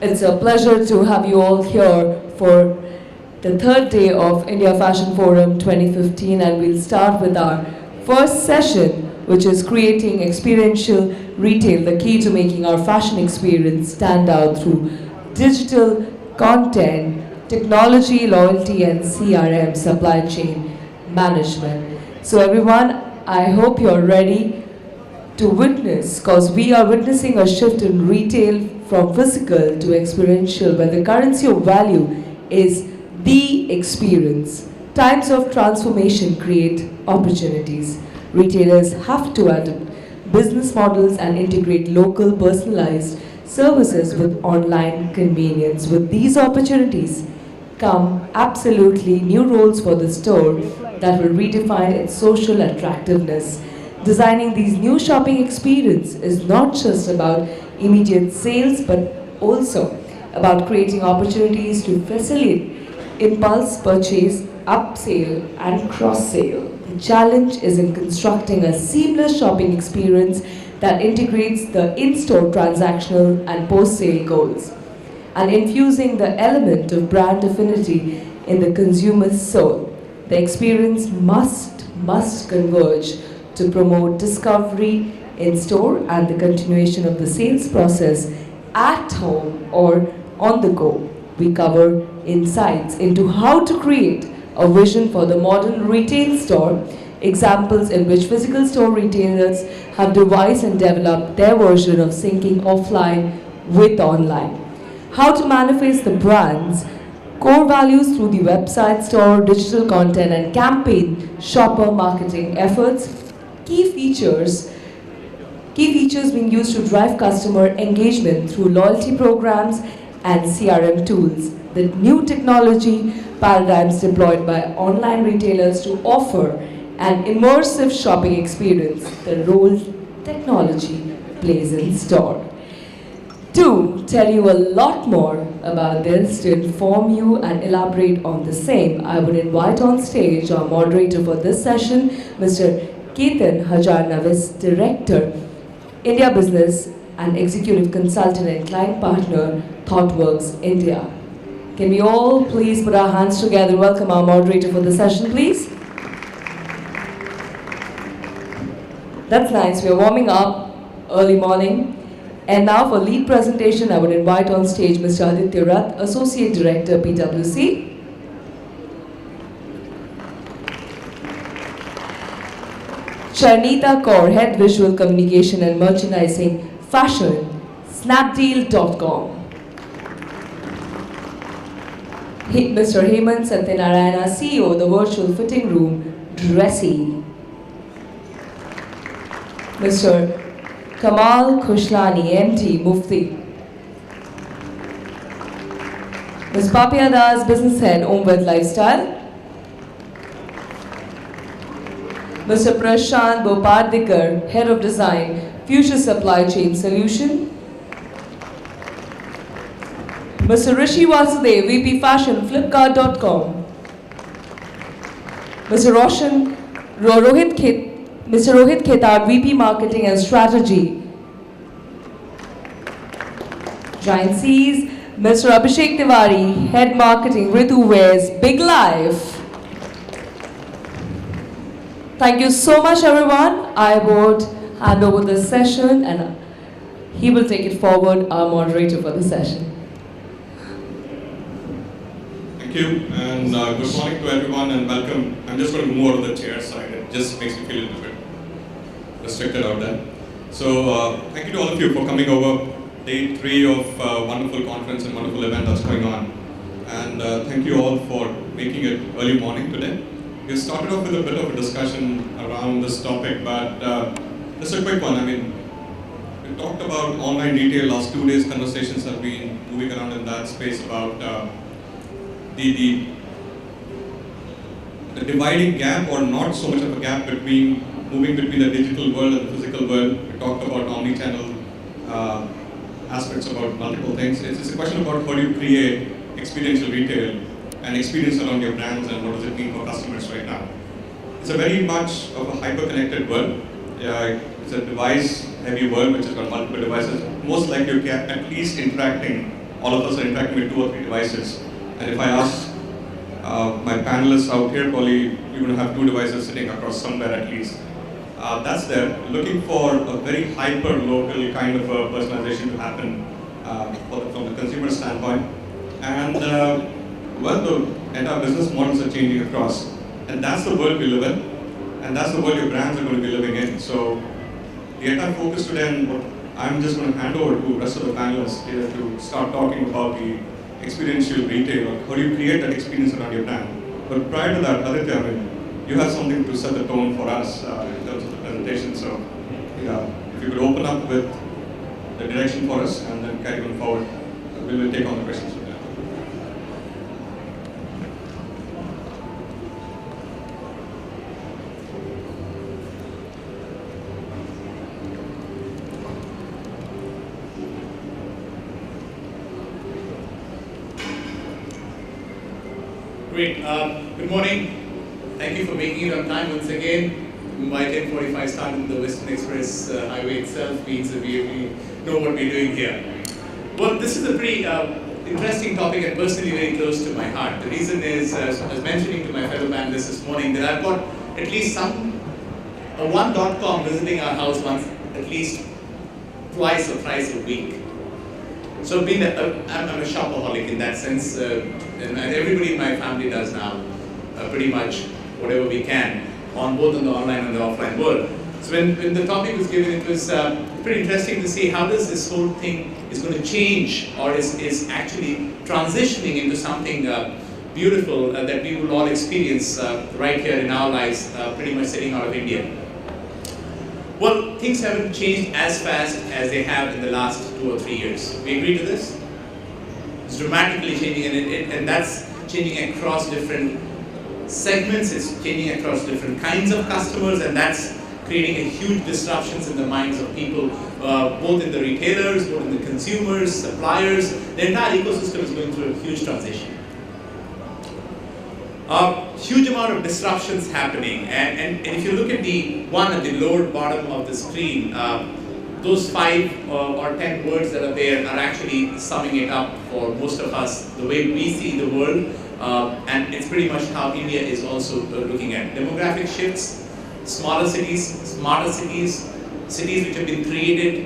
It's a pleasure to have you all here for the third day of India Fashion Forum 2015, and we'll start with our first session, which is creating experiential retail, the key to making our fashion experience stand out through digital content, technology, loyalty, and CRM, supply chain management. So everyone, I hope you're ready to witness, because we are witnessing a shift in retail from physical to experiential, where the currency of value is the experience. Times of transformation create opportunities. Retailers have to adapt business models and integrate local personalized services with online convenience. With these opportunities come absolutely new roles for the store that will redefine its social attractiveness. Designing these new shopping experiences is not just about immediate sales, but also about creating opportunities to facilitate impulse purchase, upsale, and cross-sale. The challenge is in constructing a seamless shopping experience that integrates the in-store transactional and post-sale goals, and infusing the element of brand affinity in the consumer's soul. The experience must converge to promote discovery in store and the continuation of the sales process at home or on the go. We cover insights into how to create a vision for the modern retail store, examples in which physical store retailers have devised and developed their version of syncing offline with online. How to manifest the brand's core values through the website, store, digital content, and campaign shopper marketing efforts. Key features being used to drive customer engagement through loyalty programs and CRM tools. The new technology paradigms deployed by online retailers to offer an immersive shopping experience, the role technology plays in store. To tell you a lot more about this, to inform you and elaborate on the same, I would invite on stage our moderator for this session, Mr. Ketan Hajar-Navis, Director, India Business and Executive Consultant and Client Partner, ThoughtWorks India. Can we all please put our hands together and welcome our moderator for the session, please? That's nice. We are warming up early morning. And now for lead presentation, I would invite on stage Mr. Aditya Rath, Associate Director, PwC. Charnita Kaur, Head Visual Communication and Merchandising, Fashion, Snapdeal.com. Mr. Hemant Satyanarayana, CEO, The Virtual Fitting Room, Dressy. Mr. Kamal Khushlani, MD, Mufti. Ms. Papya Das, Business Head, Omved Lifestyle. Mr. Prashant Bopadikar, Head of Design, Future Supply Chain Solution. Mr. Rishi Vasudev, VP Fashion, Flipkart.com. Mr. Rohit Khetar, VP Marketing and Strategy, Giant Seas. Mr. Abhishek Tiwari, Head Marketing, Ritu Wears, Big Life. Thank you so much, everyone. I would hand over this session and he will take it forward, our moderator for the session. Thank you, and good morning to everyone and welcome. I'm just going to move over the chair side. It just makes me feel a little bit restricted out there. So thank you to all of you for coming over. Day 3 of wonderful conference and wonderful event that's going on. And thank you all for making it early morning today. We started off with a bit of a discussion around this topic, but just a quick one. I mean, we talked about online retail. Last 2 days conversations have been moving around in that space about the dividing gap, or not so much of a gap, between moving between the digital world and the physical world. We talked about omni-channel aspects, about multiple things. It's a question about how do you create experiential retail and experience around your brands, and what does it mean for customers right now. It's a very much of a hyper-connected world. It's a device-heavy world which has got multiple devices. Most likely you're at least interacting all of us are interacting with 2 or 3 devices. And if I ask my panelists out here, probably you're going to have 2 devices sitting across somewhere at least. That's there. Looking for a very hyper-local kind of a personalization to happen from the consumer standpoint. And well, the entire business models are changing across. And that's the world we live in. And that's the world your brands are going to be living in. So the entire focus today, and what I'm just going to hand over to the rest of the panelists here to start talking about the experiential retail, or how do you create that experience around your brand. But prior to that, Aditya, I mean, you have something to set the tone for us in terms of the presentation. So yeah, if you could open up with the direction for us and then carry on forward, we will take on the questions from there. Great. Good morning. Thank you for making it on time once again. My 10:45 start in the Western Express highway itself means that we know what we're doing here. Well, this is a pretty interesting topic and personally very close to my heart. The reason is, as I was mentioning to my fellow panelists this morning, that I've got at least one.com visiting our house once, at least twice or thrice a week. So I'm a shopaholic in that sense, and everybody in my family does now, pretty much whatever we can, on both the online and the offline world. So when the topic was given, it was pretty interesting to see how does this whole thing is going to change, or is actually transitioning into something beautiful that we will all experience right here in our lives, pretty much sitting out of India. Well, things haven't changed as fast as they have in the last 2 or 3 years. We agree to this? It's dramatically changing, and that's changing across different segments, it's changing across different kinds of customers, and that's creating a huge disruptions in the minds of people, both in the retailers, both in the consumers, suppliers. The entire ecosystem is going through a huge transition. Huge amount of disruptions happening, and if you look at the one at the lower bottom of the screen, those 5 or 10 words that are there are actually summing it up for most of us, the way we see the world, and it's pretty much how India is also looking at demographic shifts, smaller cities, smarter cities, cities which have been created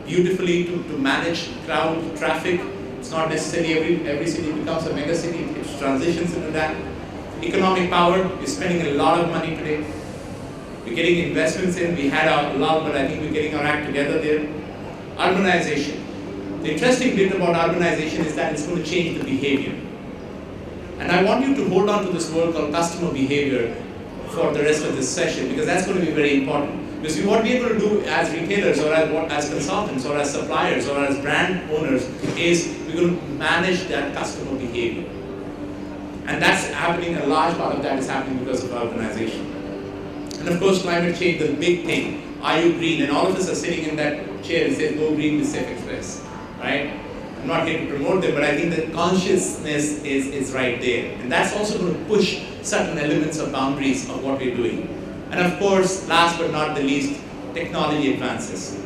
beautifully to manage crowd traffic. It's not necessarily every city becomes a mega city, it transitions into that. Economic power, we're spending a lot of money today. We're getting investments in, we had our lull, but I think we're getting our act together there. Urbanization. The interesting bit about urbanization is that it's going to change the behavior. And I want you to hold on to this word called customer behavior for the rest of this session, because that's going to be very important. Because what we're going to do as retailers, or as consultants, or as suppliers, or as brand owners, is we're going to manage that customer behavior. And that's happening, a large part of that is happening because of urbanization. And of course, climate change, the big thing. Are you green? And all of us are sitting in that chair and say, go green with Safe Express, right? I'm not here to promote them, but I think the consciousness is right there. And that's also going to push certain elements of boundaries of what we're doing. And of course, last but not the least, technology advances.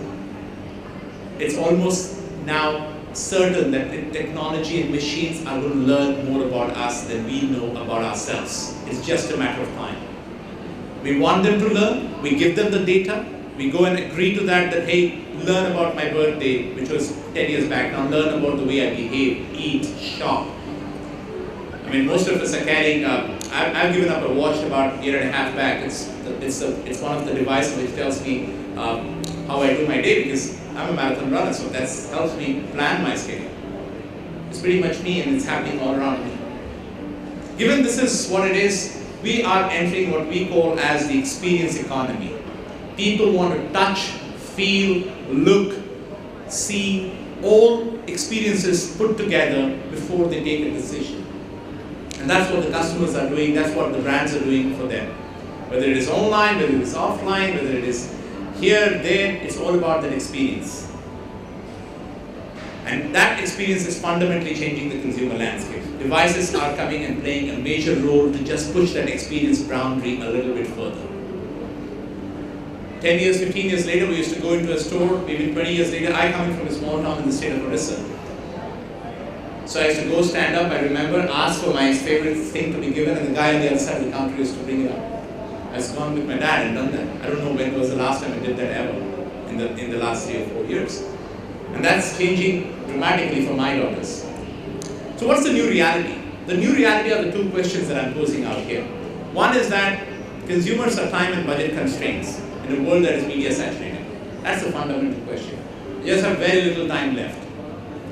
It's almost now certain that the technology and machines are going to learn more about us than we know about ourselves. It's just a matter of time. We want them to learn, we give them the data, we go and agree to that, hey, learn about my birthday, which was 10 years back, now learn about the way I behave, eat, shop. I mean, most of us are carrying, I've given up a watch about a year and a half back. It's one of the devices which tells me how I do my day, because I'm a marathon runner, so that helps me plan my schedule. It's pretty much me, and it's happening all around me. Given this is what it is, we are entering what we call as the experience economy. People want to touch, feel, look, see, all experiences put together before they take a decision. And that's what the customers are doing, that's what the brands are doing for them. Whether it is online, whether it is offline, whether it is here, there, it's all about that experience. And that experience is fundamentally changing the consumer landscape. Devices are coming and playing a major role to just push that experience boundary a little bit further. 10 years, 15 years later, we used to go into a store, maybe 20 years later, I coming from a small town in the state of Orissa. So I used to go stand up, I remember, ask for my favorite thing to be given, and the guy on the other side of the counter used to bring it up. I was gone with my dad and done that. I don't know when was the last time I did that ever in the last 3 or 4 years. And that's changing dramatically for my daughters. So what's the new reality? The new reality are the two questions that I'm posing out here. One is that consumers are time and budget constraints in a world that is media saturated. That's the fundamental question. You just have very little time left.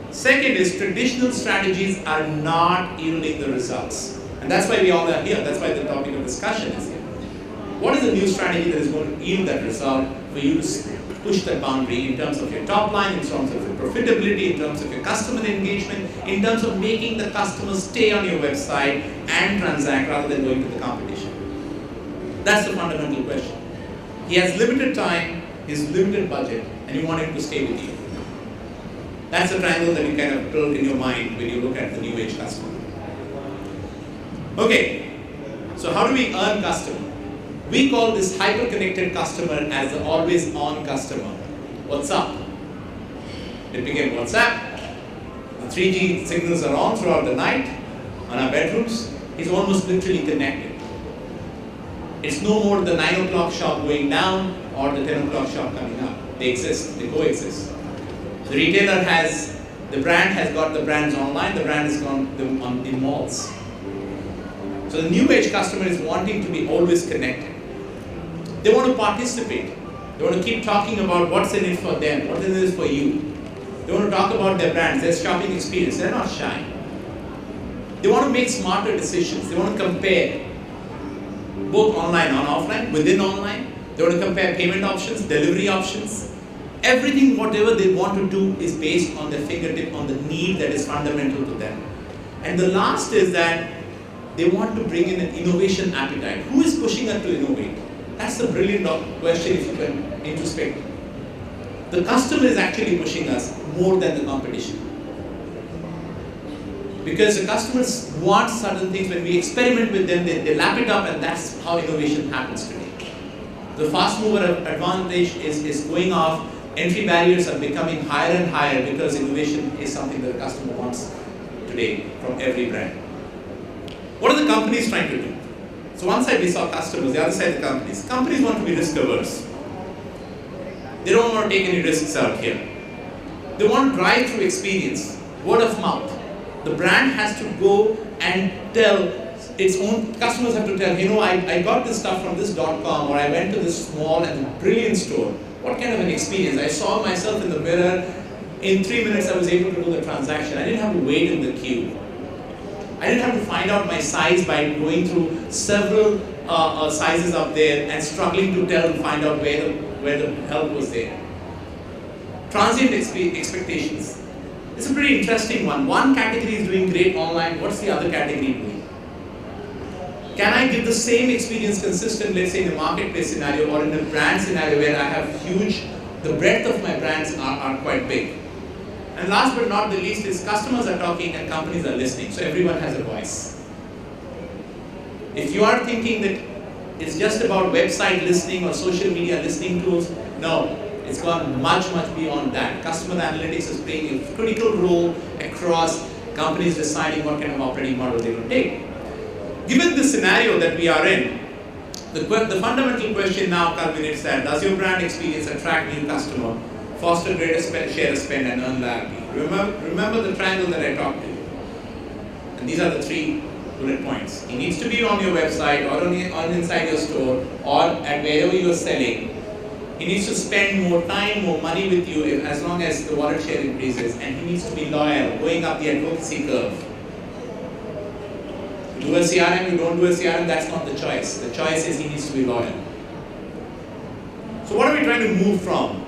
Second is traditional strategies are not yielding the results. And that's why we all are here. That's why the topic of discussion is here. What is the new strategy that is going to yield that result for you to push that boundary in terms of your top line, in terms of your profitability, in terms of your customer engagement, in terms of making the customers stay on your website and transact rather than going to the competition? That's the fundamental question. He has limited time, he has limited budget, and you want him to stay with you. That's the triangle that you kind of build in your mind when you look at the new age customer. Okay, so how do we earn customer? We call this hyper-connected customer as the always-on customer. What's up? It became WhatsApp. The 3G signals are on throughout the night on our bedrooms. He's almost literally connected. It's no more the 9 o'clock shop going down or the 10 o'clock shop coming up. They exist, they coexist. The retailer the brand has got the brands online, the brand has gone in malls. So the new age customer is wanting to be always connected. They want to participate. They want to keep talking about what's in it for them, what is it for you. They want to talk about their brands, their shopping experience. They're not shy. They want to make smarter decisions. They want to compare both online and offline, within online. They want to compare payment options, delivery options. Everything, whatever they want to do is based on their fingertip, on the need that is fundamental to them. And the last is that they want to bring in an innovation appetite. Who is pushing us to innovate? That's a brilliant question if you can introspect. The customer is actually pushing us more than the competition. Because the customers want certain things. When we experiment with them, they lap it up, and that's how innovation happens today. The fast mover advantage is going off. Entry barriers are becoming higher and higher because innovation is something that the customer wants today from every brand. What are the companies trying to do? So one side we saw customers, the other side the companies. Companies want to be risk averse. They don't want to take any risks out here. They want drive-through experience, word of mouth. The brand has to go and tell its own, customers have to tell, I got this stuff from this .com, or I went to this small and brilliant store. What kind of an experience? I saw myself in the mirror. In 3 minutes I was able to do the transaction. I didn't have to wait in the queue. I didn't have to find out my size by going through several sizes up there and struggling to find out where the help was there. Transient expectations. It's a pretty interesting one. One category is doing great online. What's the other category doing? Can I give the same experience consistent, let's say in a marketplace scenario or in a brand scenario where I have the breadth of my brands are quite big. And last but not the least is customers are talking and companies are listening, so everyone has a voice. If you are thinking that it's just about website listening or social media listening tools, no, it's gone much, much beyond that. Customer analytics is playing a critical role across companies deciding what kind of operating model they will take. Given the scenario that we are in, the fundamental question now culminates that, does your brand experience attract new customer, foster greater share of spend, and earn loyalty? Remember the triangle that I talked to. And these are the 3 bullet points. It needs to be on your website or on inside your store or at wherever you are selling. He needs to spend more time, more money with you as long as the wallet share increases, and he needs to be loyal, going up the advocacy curve. You do a CRM, you don't do a CRM, that's not the choice. The choice is he needs to be loyal. So what are we trying to move from?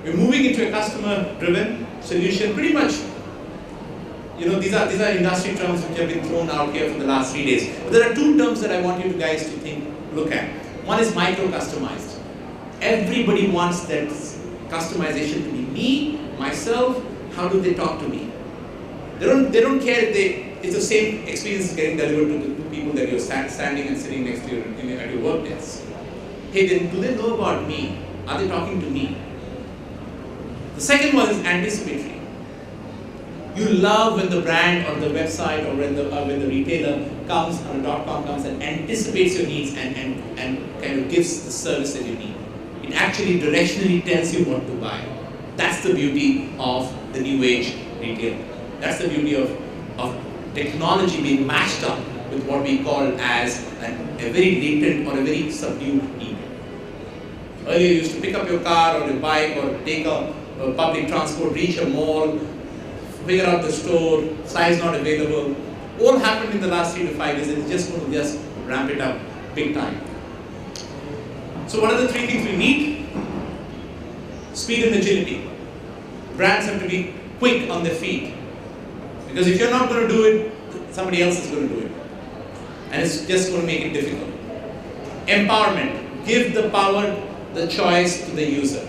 We're moving into a customer-driven solution. Pretty much, these are industry terms which have been thrown out here for the last 3 days. But there are 2 terms that I want you guys to look at. One is micro-customized. Everybody wants that customization to be me, myself. How do they talk to me? They don't care if it's the same experience getting delivered to the 2 people that you're standing and sitting next to at your work desk. Hey, then do they know about me? Are they talking to me? The second one is anticipatory. You love when the brand or the website or when the retailer comes or the .com comes and anticipates your needs and kind of gives the service that you need. It actually directionally tells you what to buy. That's the beauty of the new age retail. That's the beauty of technology being matched up with what we call as a very latent or a very subdued need. Earlier you used to pick up your car or your bike or take a public transport, reach a mall, figure out the store, size not available. All happened in the last 3 to 5 years, and it's just going to just ramp it up big time. So what are the 3 things we need? Speed and agility. Brands have to be quick on their feet. Because if you're not going to do it, somebody else is going to do it. And it's just going to make it difficult. Empowerment. Give the power, the choice to the user.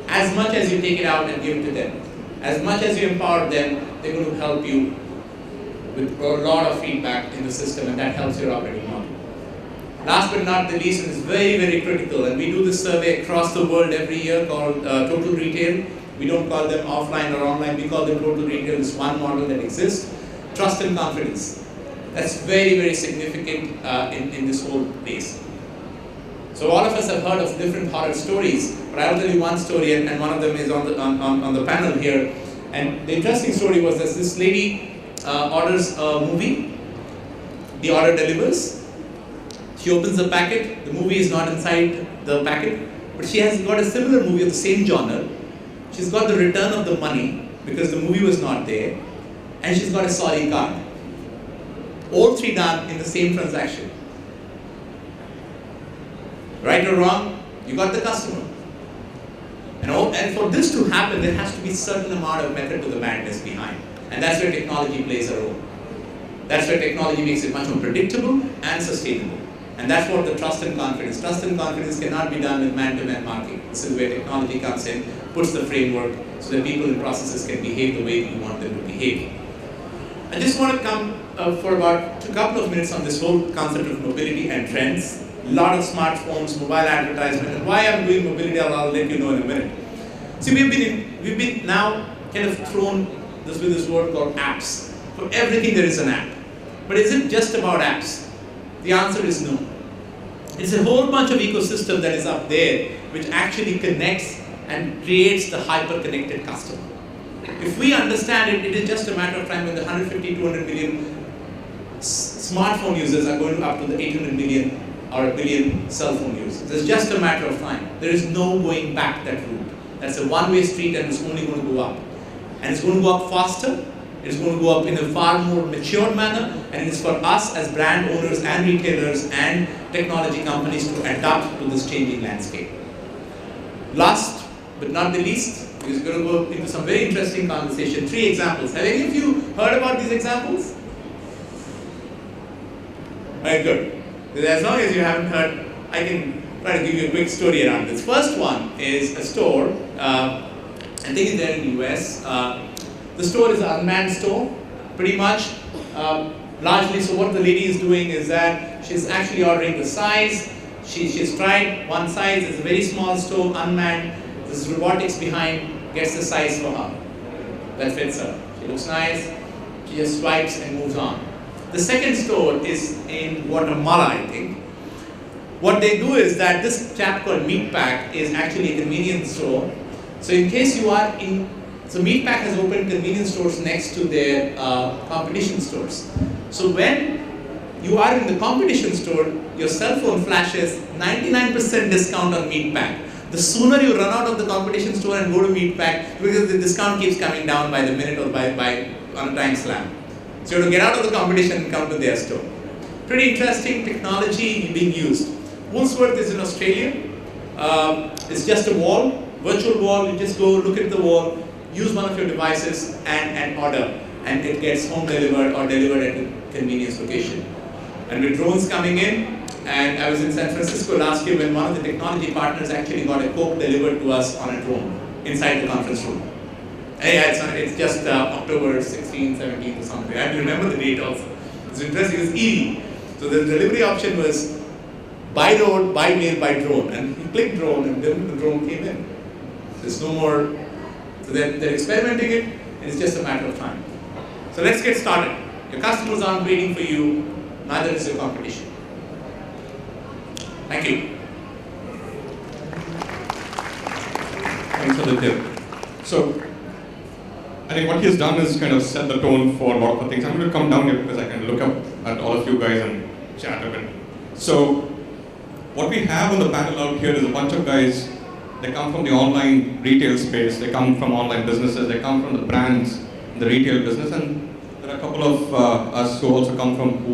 As much as you take it out and give it to them, as much as you empower them, they're going to help you with a lot of feedback in the system, and that helps your operating model. Last but not the least, and it's very, very critical, and we do this survey across the world every year called Total Retail. We don't call them offline or online, we call them Total Retail. It's one model that exists. Trust and confidence. That's very, very significant in this whole place. So all of us have heard of different horror stories, but I'll tell you one story, and one of them is on the panel here. And the interesting story was that this lady orders a movie. The order delivers. She opens the packet. The movie is not inside the packet, but she has got a similar movie of the same genre. She's got the return of the money because the movie was not there, and she's got a sorry card. All 3 done in the same transaction. Right or wrong, you got the customer. And for this to happen, there has to be a certain amount of method to the madness behind. And that's where technology plays a role. That's where technology makes it much more predictable and sustainable. And that's what the trust and confidence. Trust and confidence cannot be done with man-to-man marketing. This is where technology comes in, puts the framework so that people and processes can behave the way we want them to behave. I just want to come for about a couple of minutes on this whole concept of mobility and trends. A lot of smartphones, mobile advertisement, and why I'm doing mobility, I'll let you know in a minute. See, we've been now kind of thrown with this word called apps. For everything there is an app. But is it just about apps? The answer is no. It's a whole bunch of ecosystem that is up there which actually connects and creates the hyper-connected customer. If we understand it, it is just a matter of time when the 150, 200 million smartphone users are going up to the 800 million or a billion cell phone users. It's just a matter of time. There is no going back that route. That's a one-way street, and it's only going to go up. And it's going to go up faster. It's going to go up in a far more mature manner, and it's for us as brand owners and retailers and technology companies to adapt to this changing landscape. Last but not the least, we're going to go into some very interesting conversation. 3 examples. Have any of you heard about these examples? Very good. As long as you haven't heard, I can try to give you a quick story around this. First one is a store. I think it's there in the US. The store is an unmanned store, pretty much, largely. So what the lady is doing is that she's actually ordering the size. She's tried one size. It's a very small store, unmanned. There's robotics behind, gets the size for her. That fits her. She looks nice. She just swipes and moves on. The second store is in Guatemala, I think. What they do is that this chap called Meatpack is actually a convenience store. So in case you are in, so Meatpack has opened convenience stores next to their competition stores. So when you are in the competition store, your cell phone flashes 99% discount on Meatpack. The sooner you run out of the competition store and go to Meatpack, because the discount keeps coming down by the minute or by on a time slam. So you have to get out of the competition and come to their store. Pretty interesting technology being used. Woolworths is in Australia. It's just a wall, virtual wall. You just go look at the wall, use one of your devices and order, and it gets home delivered or delivered at a convenience location. And with drones coming in, and I was in San Francisco last year when one of the technology partners actually got a Coke delivered to us on a drone inside the conference room. And yeah, it's just October 16th, 17th or something. I remember the date also. It's interesting, it was easy. So the delivery option was by road, by mail, by drone. And he clicked drone and then the drone came in. There's no more, so they're experimenting it. It's just a matter of time. So let's get started. Your customers aren't waiting for you, neither is your competition. Thank you. Thanks for the tip. So, I think what he has done is kind of set the tone for a lot of the things. I'm going to come down here because I can look up at all of you guys and chat a bit. So, what we have on the panel out here is a bunch of guys. They come from the online retail space, they come from online businesses, they come from the brands in the retail business, and there are a couple of us who also come from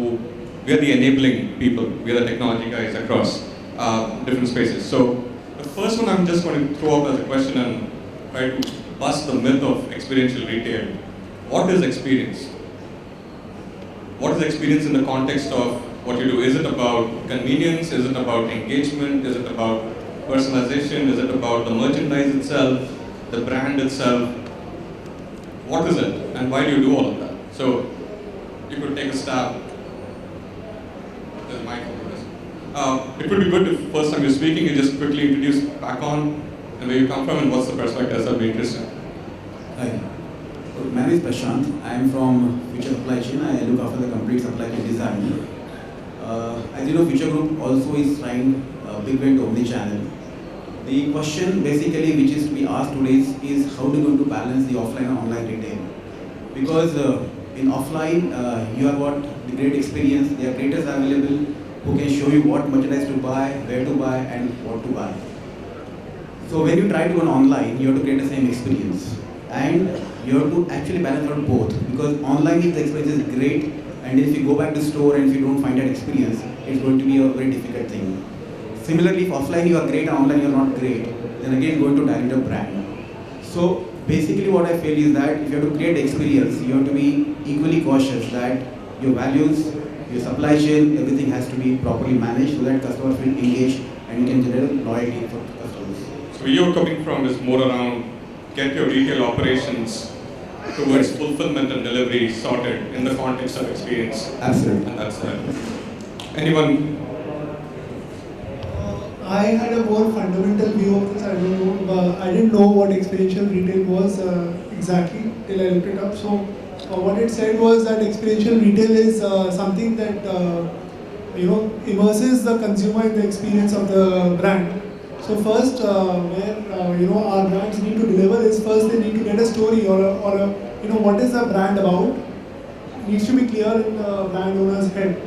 we are the enabling people, we are the technology guys across different spaces. So the first one I'm just going to throw up as a question and try to bust the myth of experiential retail. What is experience? What is experience in the context of what you do? Is it about convenience? Is it about engagement? Is it about personalization? Is it about the merchandise itself, the brand itself? What is it, and why do you do all of that? So, you could take a stab. There's my this. It would be good if first time you're speaking, you just quickly introduce back on and where you come from and what's the perspective. That'd be interesting. Hi. My name is Prashant. I am from Future Supply Chain. I look after the complete supply chain design. As you know, Future Group also is trying a big way to omni-channel. The question basically which is to be asked today is how do you going to balance the offline and online retail? Because in offline, you have got the great experience, there are creators available who can show you what merchandise to buy, where to buy, and what to buy. So when you try to go online, you have to create the same experience. And you have to actually balance out both. Because online, if the experience is great, and if you go back to store and if you don't find that experience, it's going to be a very difficult thing. Similarly, if offline you are great and online you are not great, then again it's going to dilute a brand. So basically what I feel is that if you have to create experience, you have to be equally cautious that your values, your supply chain, everything has to be properly managed so that customers will engage and you can generate loyalty for customers. So where you're coming from is more around get your retail operations towards fulfillment and delivery sorted in the context of experience. Absolutely. And that's that. Anyone? I had a more fundamental view of this. I don't know. I didn't know what experiential retail was exactly till I looked it up. So what it said was that experiential retail is something that immerses the consumer in the experience of the brand. So first, where our brands need to deliver is first they need to get a story or what is the brand about. It needs to be clear in the brand owner's head,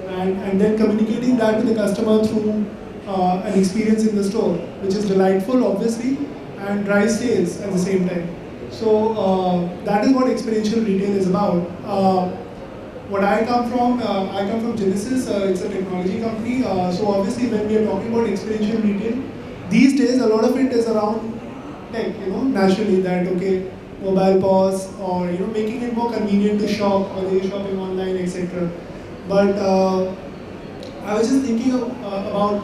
and then communicating that to the customer through an experience in the store, which is delightful, obviously, and drives sales at the same time. So that is what experiential retail is about. What I come from Genesis. It's a technology company. So obviously, when we are talking about experiential retail, these days a lot of it is around tech. Naturally that mobile POS or making it more convenient to shop, or they're shopping online, etc. But I was just thinking about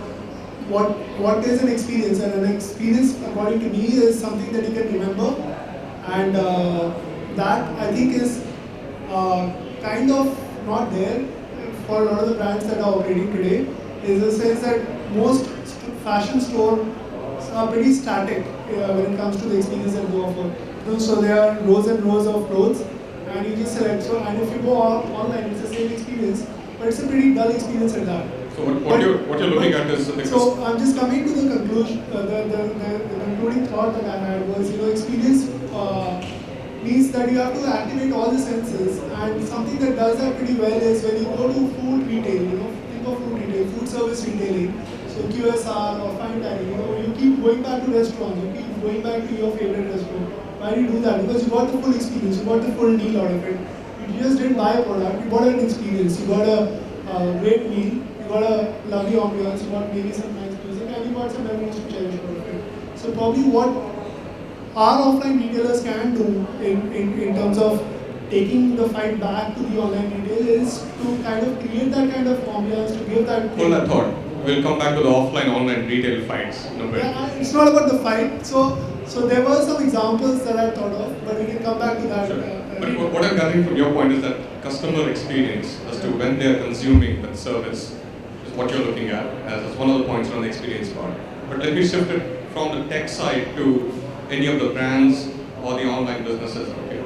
what is an experience, and an experience according to me is something that you can remember, and that I think is kind of not there for a lot of the brands that are operating today, is the sense that most fashion stores are pretty static when it comes to the experience that they offer. So there are rows and rows of clothes and you just select. So, and if you go online, it's the same experience, but it's a pretty dull experience at that. So what you're looking at is the so I'm just coming to the conclusion. The concluding thought that I had was, experience means that you have to activate all the senses, and something that does that pretty well is when you go to food retail. Think of food retail, food service retailing. So QSR or fine dining. You keep going back to restaurants. You keep going back to your favorite restaurant. Why do you do that? Because you got the full experience. You got the full deal out of it. You just didn't buy a product. You bought an experience. You got a great meal. You got a lovely ambiance, you got maybe some nice music, and you got some memories to cherish out of it. So probably what our offline retailers can do in terms of taking the fight back to the online retail is to kind of create that kind of ambiance, to give that... Hold that thought. We'll come back to the offline-online retail fights. Yeah, it's not about the fight. So there were some examples that I thought of, but we can come back to that. Sure. But what I'm gathering from your point is that customer experience as to when they are consuming that service is what you're looking at as one of the points on the experience part. But let me shift it from the tech side to any of the brands or the online businesses. Okay.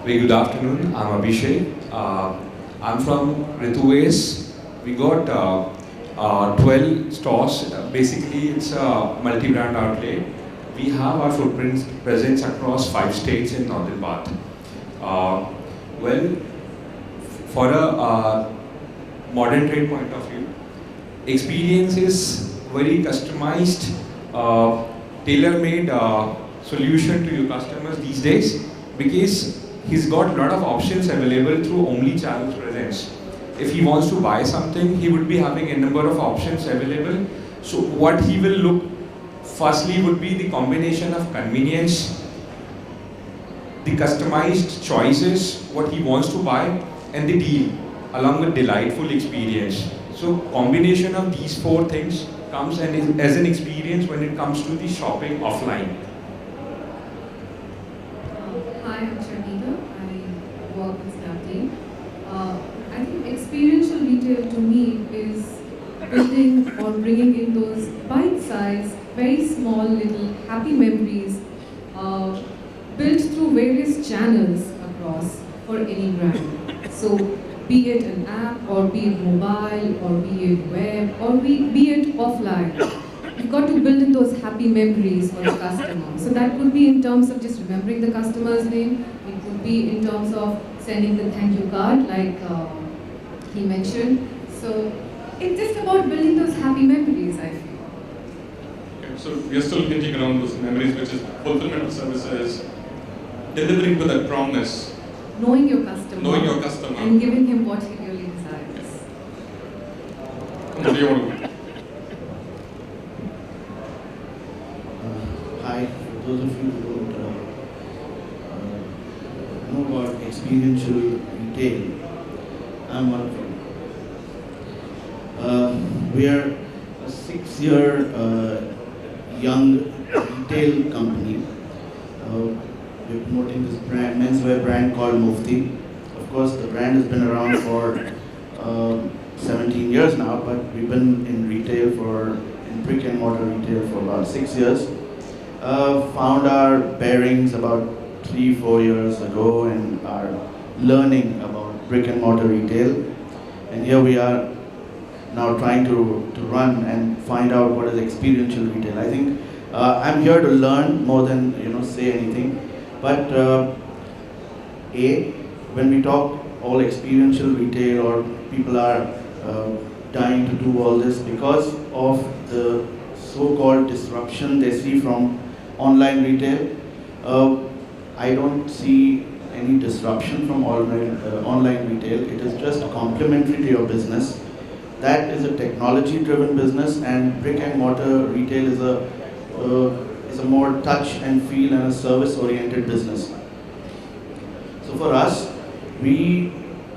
Very good afternoon. I'm Abhishek. I'm from Rituways. We got 12 stores. Basically, it's a multi-brand outlet. We have our footprints presence across 5 states in northern part. Well, for a modern trade point of view, experience is very customized, tailor-made solution to your customers these days, because he's got a lot of options available through omni-channel presence. If he wants to buy something, he would be having a number of options available. So what he will look firstly would be the combination of convenience, the customized choices, what he wants to buy, and the deal, along with delightful experience. So combination of these 4 things comes and is, as an experience when it comes to the shopping offline. Hi, I'm Shanita. I work with Snapdeal. I think experiential retail to me is building or bringing in those bite-sized, very small little happy memories built through various channels across for any brand. So be it an app or be it mobile or be it web or be it offline. You've got to build in those happy memories for the customer. So that could be in terms of just remembering the customer's name. It could be in terms of sending the thank you card like he mentioned. So it's just about building those happy memories, I feel. Okay, so we are still hinting around those memories, which is fulfillment of services, delivering to that promise, Knowing your customer. And giving him what he really desires. What do you want to do? Hi, for those of you who don't know about experiential retail, I'm one of them. We are a 6-year young retail company. We're promoting this brand, menswear brand called Mufti. Of course, the brand has been around for 17 years now, but we've been in retail in brick and mortar retail for about 6 years. Found our bearings about 3-4 years ago and are learning about brick and mortar retail. And here we are now trying to run and find out what is experiential retail. I think I'm here to learn more than say anything. But when we talk all experiential retail or people are dying to do all this because of the so-called disruption they see from online retail, I don't see any disruption from online retail. It is just complementary to your business. That is a technology-driven business, and brick and mortar retail is a more touch and feel and a service-oriented business. So for us, we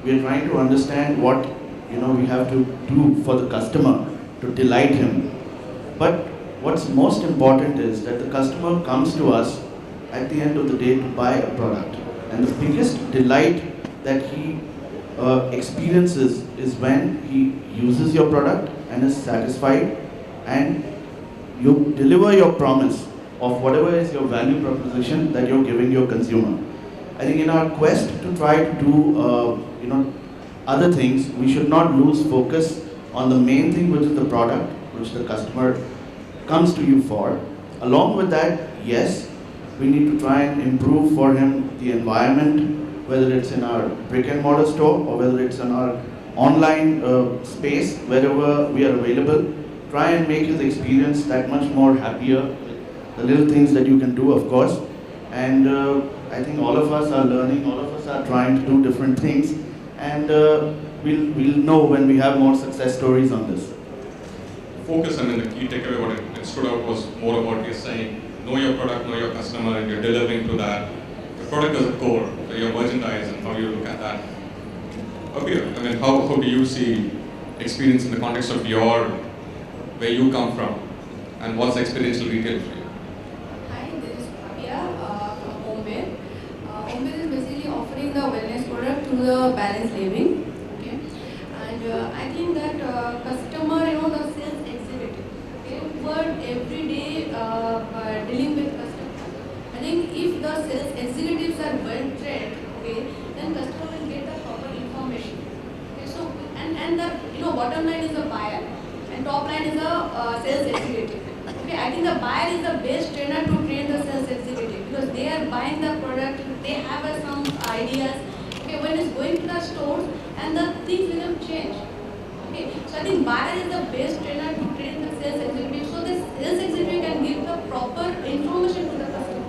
are trying to understand what we have to do for the customer to delight him. But what's most important is that the customer comes to us at the end of the day to buy a product, and the biggest delight that he experiences is when he uses your product and is satisfied, and you deliver your promise of whatever is your value proposition that you're giving your consumer. I think in our quest to try to do other things, we should not lose focus on the main thing, which is the product, which the customer comes to you for. Along with that, yes, we need to try and improve for him the environment, whether it's in our brick and mortar store or whether it's in our online space, wherever we are available. Try and make his experience that much more happier. The little things that you can do, of course. And I think all of us are learning, all of us are trying to do different things. And we'll know when we have more success stories on this. Focus, the key takeaway, what it stood out was more about you're saying, know your product, know your customer, and you're delivering to that. The product is a core, so your merchandise and how you look at that. Abhi, how do you see experience in the context of where you come from, and what's experiential retail for you? Hi, this is Fabia from Homemade. Homemade is basically offering the wellness product through the balanced living. Okay, and I think that customer, the sales executive, okay, who are every day dealing with customers. I think if the sales executives are well trained, okay, bottom line is a buyer and top line is a sales executive. Okay, I think the buyer is the best trainer to train the sales executive because they are buying the product, they have some ideas. Okay, when it's going to the stores and the things will change. Okay, so I think buyer is the best trainer to train the sales executive so the sales executive can give the proper information to the customer.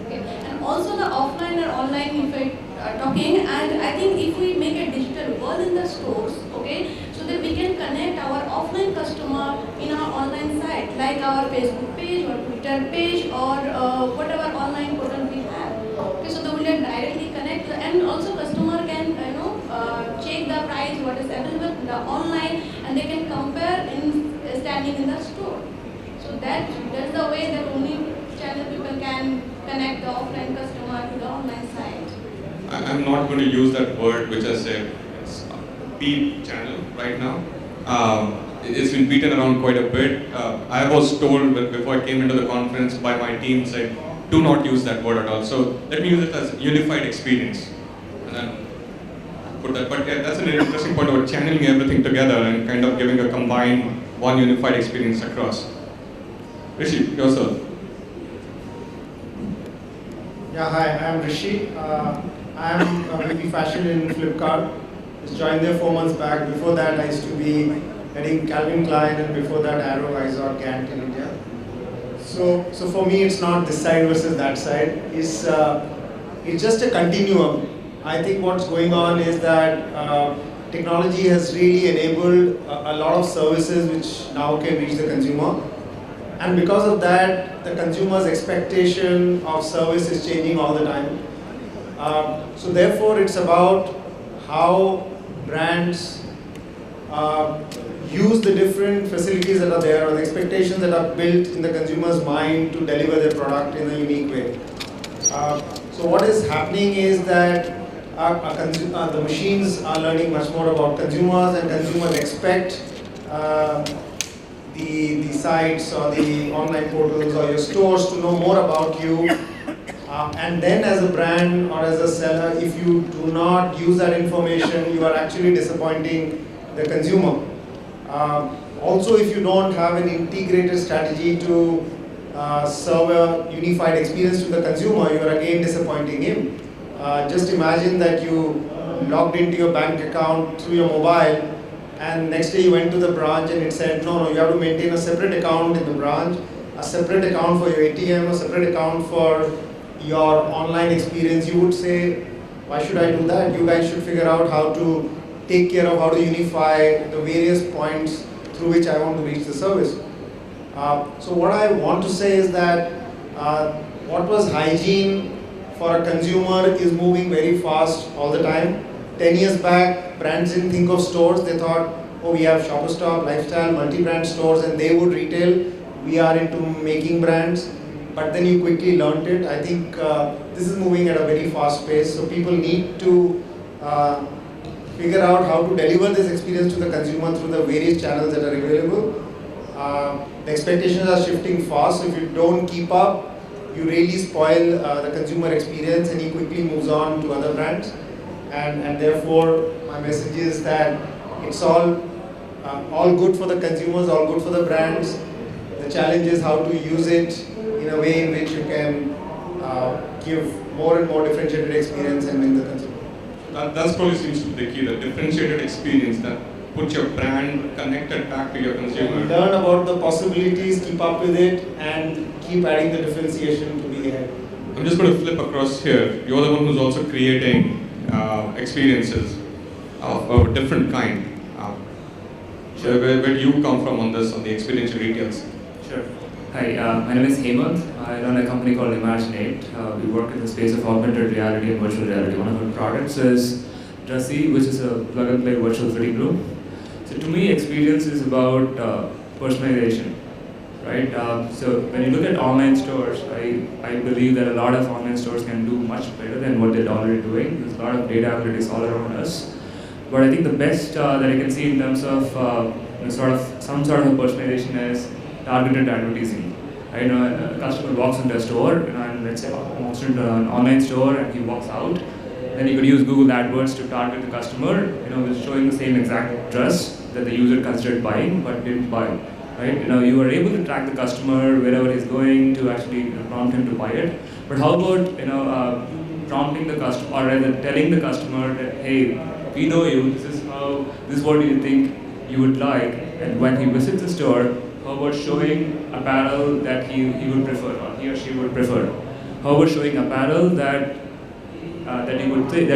Okay, and also the offline or online if I talking, and I think if we make a digital world in the stores, okay, so that we can connect our offline customer in our online site like our Facebook page or Twitter page or whatever online portal we have. Okay, so they will directly connect and also customer can check the price what is available in the online and they can compare in standing in the store. So that's the way that only channel people can connect the offline customer to the online site. I'm not going to use that word which I said, it's a beep channel right now. It's been beaten around quite a bit. I was told before I came into the conference by my team said, do not use that word at all. So let me use it as unified experience. And then put that. But yeah, that's an interesting point about channeling everything together and kind of giving a combined one unified experience across. Rishi, yourself. Yeah, hi, I'm Rishi. I'm a VP Fashion in Flipkart. Just joined there 4 months back. Before that, I used to be heading Calvin Klein, and before that, Arrow, Izod, Gant in India. So for me, it's not this side versus that side. It's just a continuum. I think what's going on is that technology has really enabled a lot of services which now can reach the consumer. And because of that, the consumer's expectation of service is changing all the time. So therefore, it's about how brands use the different facilities that are there or the expectations that are built in the consumer's mind to deliver their product in a unique way. So what is happening is that the machines are learning much more about consumers, and consumers expect the sites or the online portals or your stores to know more about you. And then as a brand or as a seller, if you do not use that information, you are actually disappointing the consumer. Also, if you don't have an integrated strategy to serve a unified experience to the consumer, you are again disappointing him. Just imagine that you logged into your bank account through your mobile, and next day you went to the branch and it said, no, you have to maintain a separate account in the branch, a separate account for your ATM, a separate account for your online experience. You would say, why should I do that? You guys should figure out how to take care of how to unify the various points through which I want to reach the service. So what I want to say is that what was hygiene for a consumer is moving very fast all the time. 10 years back, brands didn't think of stores. They thought, oh, we have Shopper Stop, Lifestyle, multi-brand stores, and they would retail. We are into making brands. But then you quickly learned it. I think this is moving at a very fast pace. So people need to figure out how to deliver this experience to the consumer through the various channels that are available. The expectations are shifting fast. So if you don't keep up, you really spoil the consumer experience, and he quickly moves on to other brands. And therefore, my message is that it's all good for the consumers, all good for the brands. The challenge is how to use it in a way in which you can give more and more differentiated experience and win the consumer. That probably seems to be the key, the differentiated experience that puts your brand connected back to your consumer. Learn about the possibilities, keep up with it, and keep adding the differentiation to be ahead. I'm just going to flip across here. You're the one who's also creating experiences of a different kind. So where do you come from on this, on the experiential retails? Sure. Hi, my name is Hemant. I run a company called Imaginate. We work in the space of augmented reality and virtual reality. One of our products is Dressy, which is a plug-and-play virtual fitting room. So to me, experience is about personalization, right? So when you look at online stores, I believe that a lot of online stores can do much better than what they're already doing. There's a lot of data analytics all around us. But I think the best that I can see in terms of some sort of personalization is targeted advertising. I know a customer walks into a store, and let's say walks into an online store and he walks out. then you could use Google AdWords to target the customer, with showing the same exact dress that the user considered buying but didn't buy. Right? You are able to track the customer wherever he's going to actually prompt him to buy it. But how about prompting the customer, or rather telling the customer that, hey, we know you. This is what you think you would like, and when he visits the store, how about showing apparel that he would prefer, or he or she would prefer? How about showing apparel that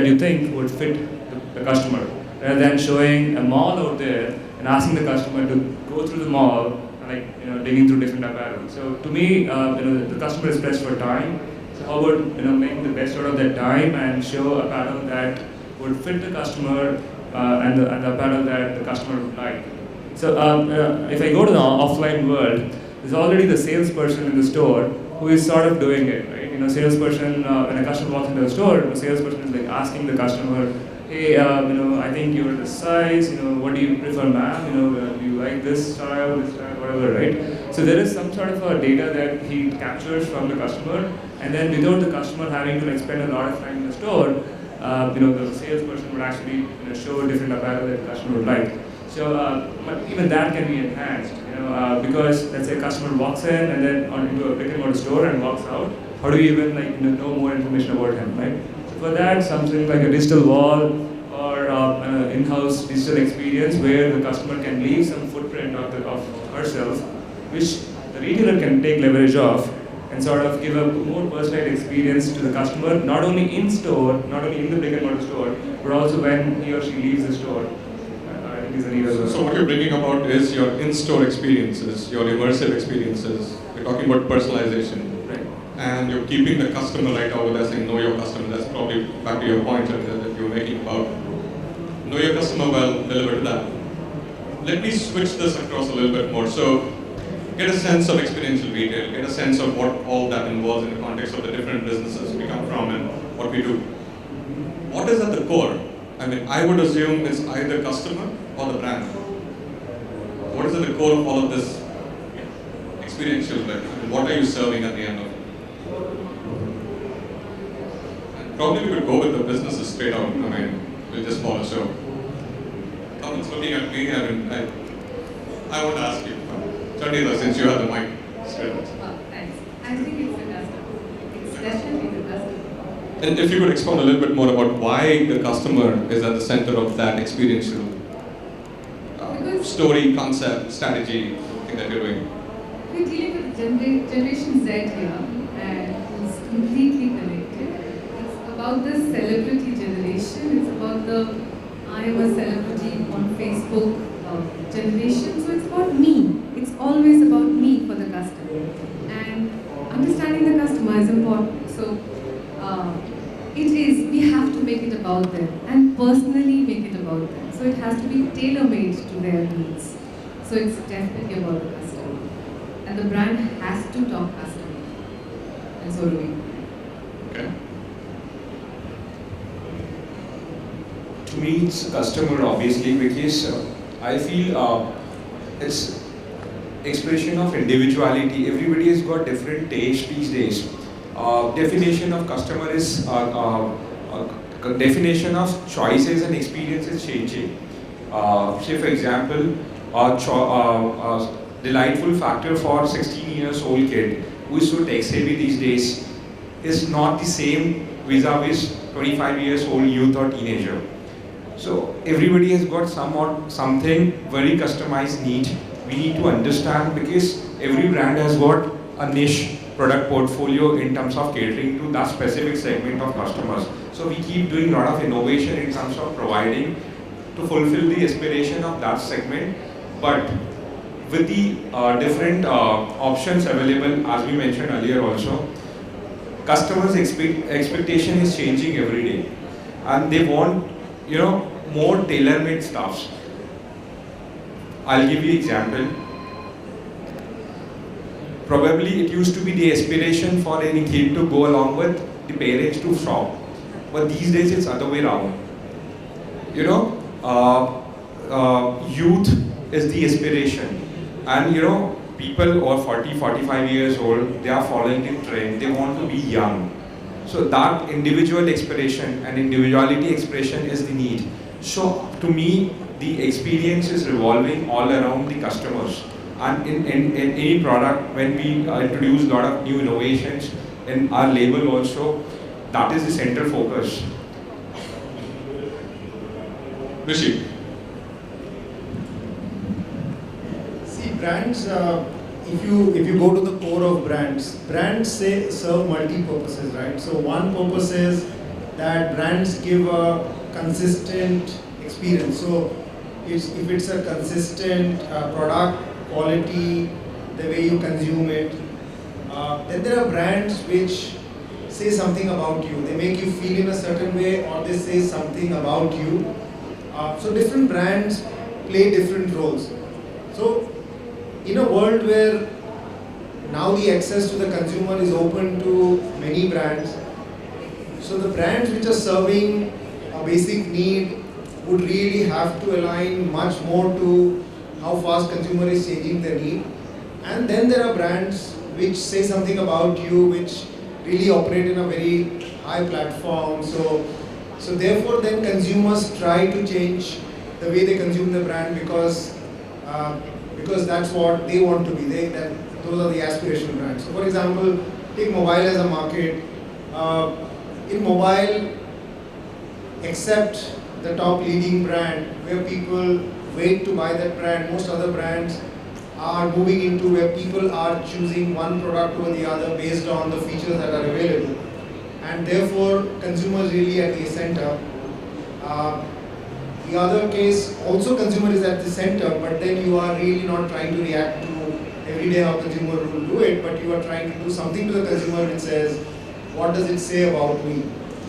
you think would fit the customer, rather than showing a mall out there and asking the customer to go through the mall and digging through different apparel. So to me, the customer is pressed for time. So how about making the best out of that time and show apparel that would fit the customer and the apparel that the customer would like. So if I go to the offline world, there's already the salesperson in the store who is sort of doing it, right? Salesperson, when a customer walks into the store, the salesperson is like asking the customer, hey, I think you're this size, what do you prefer, ma'am? Do you like this style, whatever, right? So there is some sort of a data that he captures from the customer, and then without the customer having to spend a lot of time in the store, the salesperson would actually show different apparel that the customer would like. So but even that can be enhanced, because let's say a customer walks in and then into a brick and mortar store and walks out. How do you even know more information about him, right? So for that, something like a digital wall or in-house digital experience where the customer can leave some footprint of herself, which the retailer can take leverage of and sort of give a more personalized experience to the customer, not only in store, not only in the brick and mortar store, but also when he or she leaves the store. So what you're bringing about is your in-store experiences, your immersive experiences. We're talking about personalization. Right. And you're keeping the customer right over there, saying know your customer. That's probably back to your point that you were making about know your customer well, deliver to that. Let me switch this across a little bit more. So get a sense of experiential retail, get a sense of what all that involves in the context of the different businesses we come from and what we do. What is at the core? I would assume it's either customer or the brand. What is at the core of all of this experiential bit? What are you serving at the end of it? And probably we could go with the businesses straight out. We'll just follow. So, someone's looking at me. I want to ask you, Chandida, since you have the mic. Straight out. Thanks. I think it's the customer. It's definitely the customer. And if you could expound a little bit more about why the customer is at the center of that experiential story, concept, strategy, thing that you're doing. We're dealing with Generation Z here, and it's completely connected. It's about the celebrity generation. It's about the I am a celebrity on Facebook generation. So it's about me. It's always about me for the customer. And understanding the customer is important. So we have to make it about them and personally make it about them. So it has to be tailor-made to their needs. So it's definitely about the customer. And the brand has to talk customer. And so do we. Okay. To me, it's customer, obviously, because I feel it's expression of individuality. Everybody has got different taste these days. Definition of customer is definition of choices and experiences changing. Say for example, delightful factor for 16 years old kid who is so tech savvy these days is not the same vis-a-vis 25 years old youth or teenager. So everybody has got something very customized need. We need to understand, because every brand has got a niche product portfolio in terms of catering to that specific segment of customers. So we keep doing a lot of innovation in terms of providing to fulfill the aspiration of that segment, but with the different options available, as we mentioned earlier also, customers' expectation is changing every day, and they want more tailor-made stuffs. I'll give you an example. Probably it used to be the aspiration for any kid to go along with the parents to shop, but these days it's other way around. Youth is the aspiration, and people who are 40, 45 years old, they are following the trend. They want to be young. So that individual expression and individuality expression is the need. So to me, the experience is revolving all around the customers. And in any product, when we introduce a lot of new innovations in our label also, that is the central focus. Rishi. See, brands, if you go to the core of brands serve multi-purposes, right? So one purpose is that brands give a consistent experience. So if it's a consistent product, quality, the way you consume it, then there are brands which say something about you. They make you feel in a certain way, or they say something about you. So different brands play different roles. So in a world where now the access to the consumer is open to many brands, so the brands which are serving a basic need would really have to align much more to how fast consumer is changing their need. And then there are brands which say something about you, which really operate in a very high platform. So therefore then consumers try to change the way they consume the brand because that's what they want to be. Those are the aspirational brands. So for example, take mobile as a market. In mobile, except the top leading brand where people wait to buy that brand, most other brands are moving into where people are choosing one product over the other based on the features that are available. And therefore, consumers really at the center. The other case, also consumer is at the center, but then you are really not trying to react to every day how consumer will do it, but you are trying to do something to the consumer which says, what does it say about me?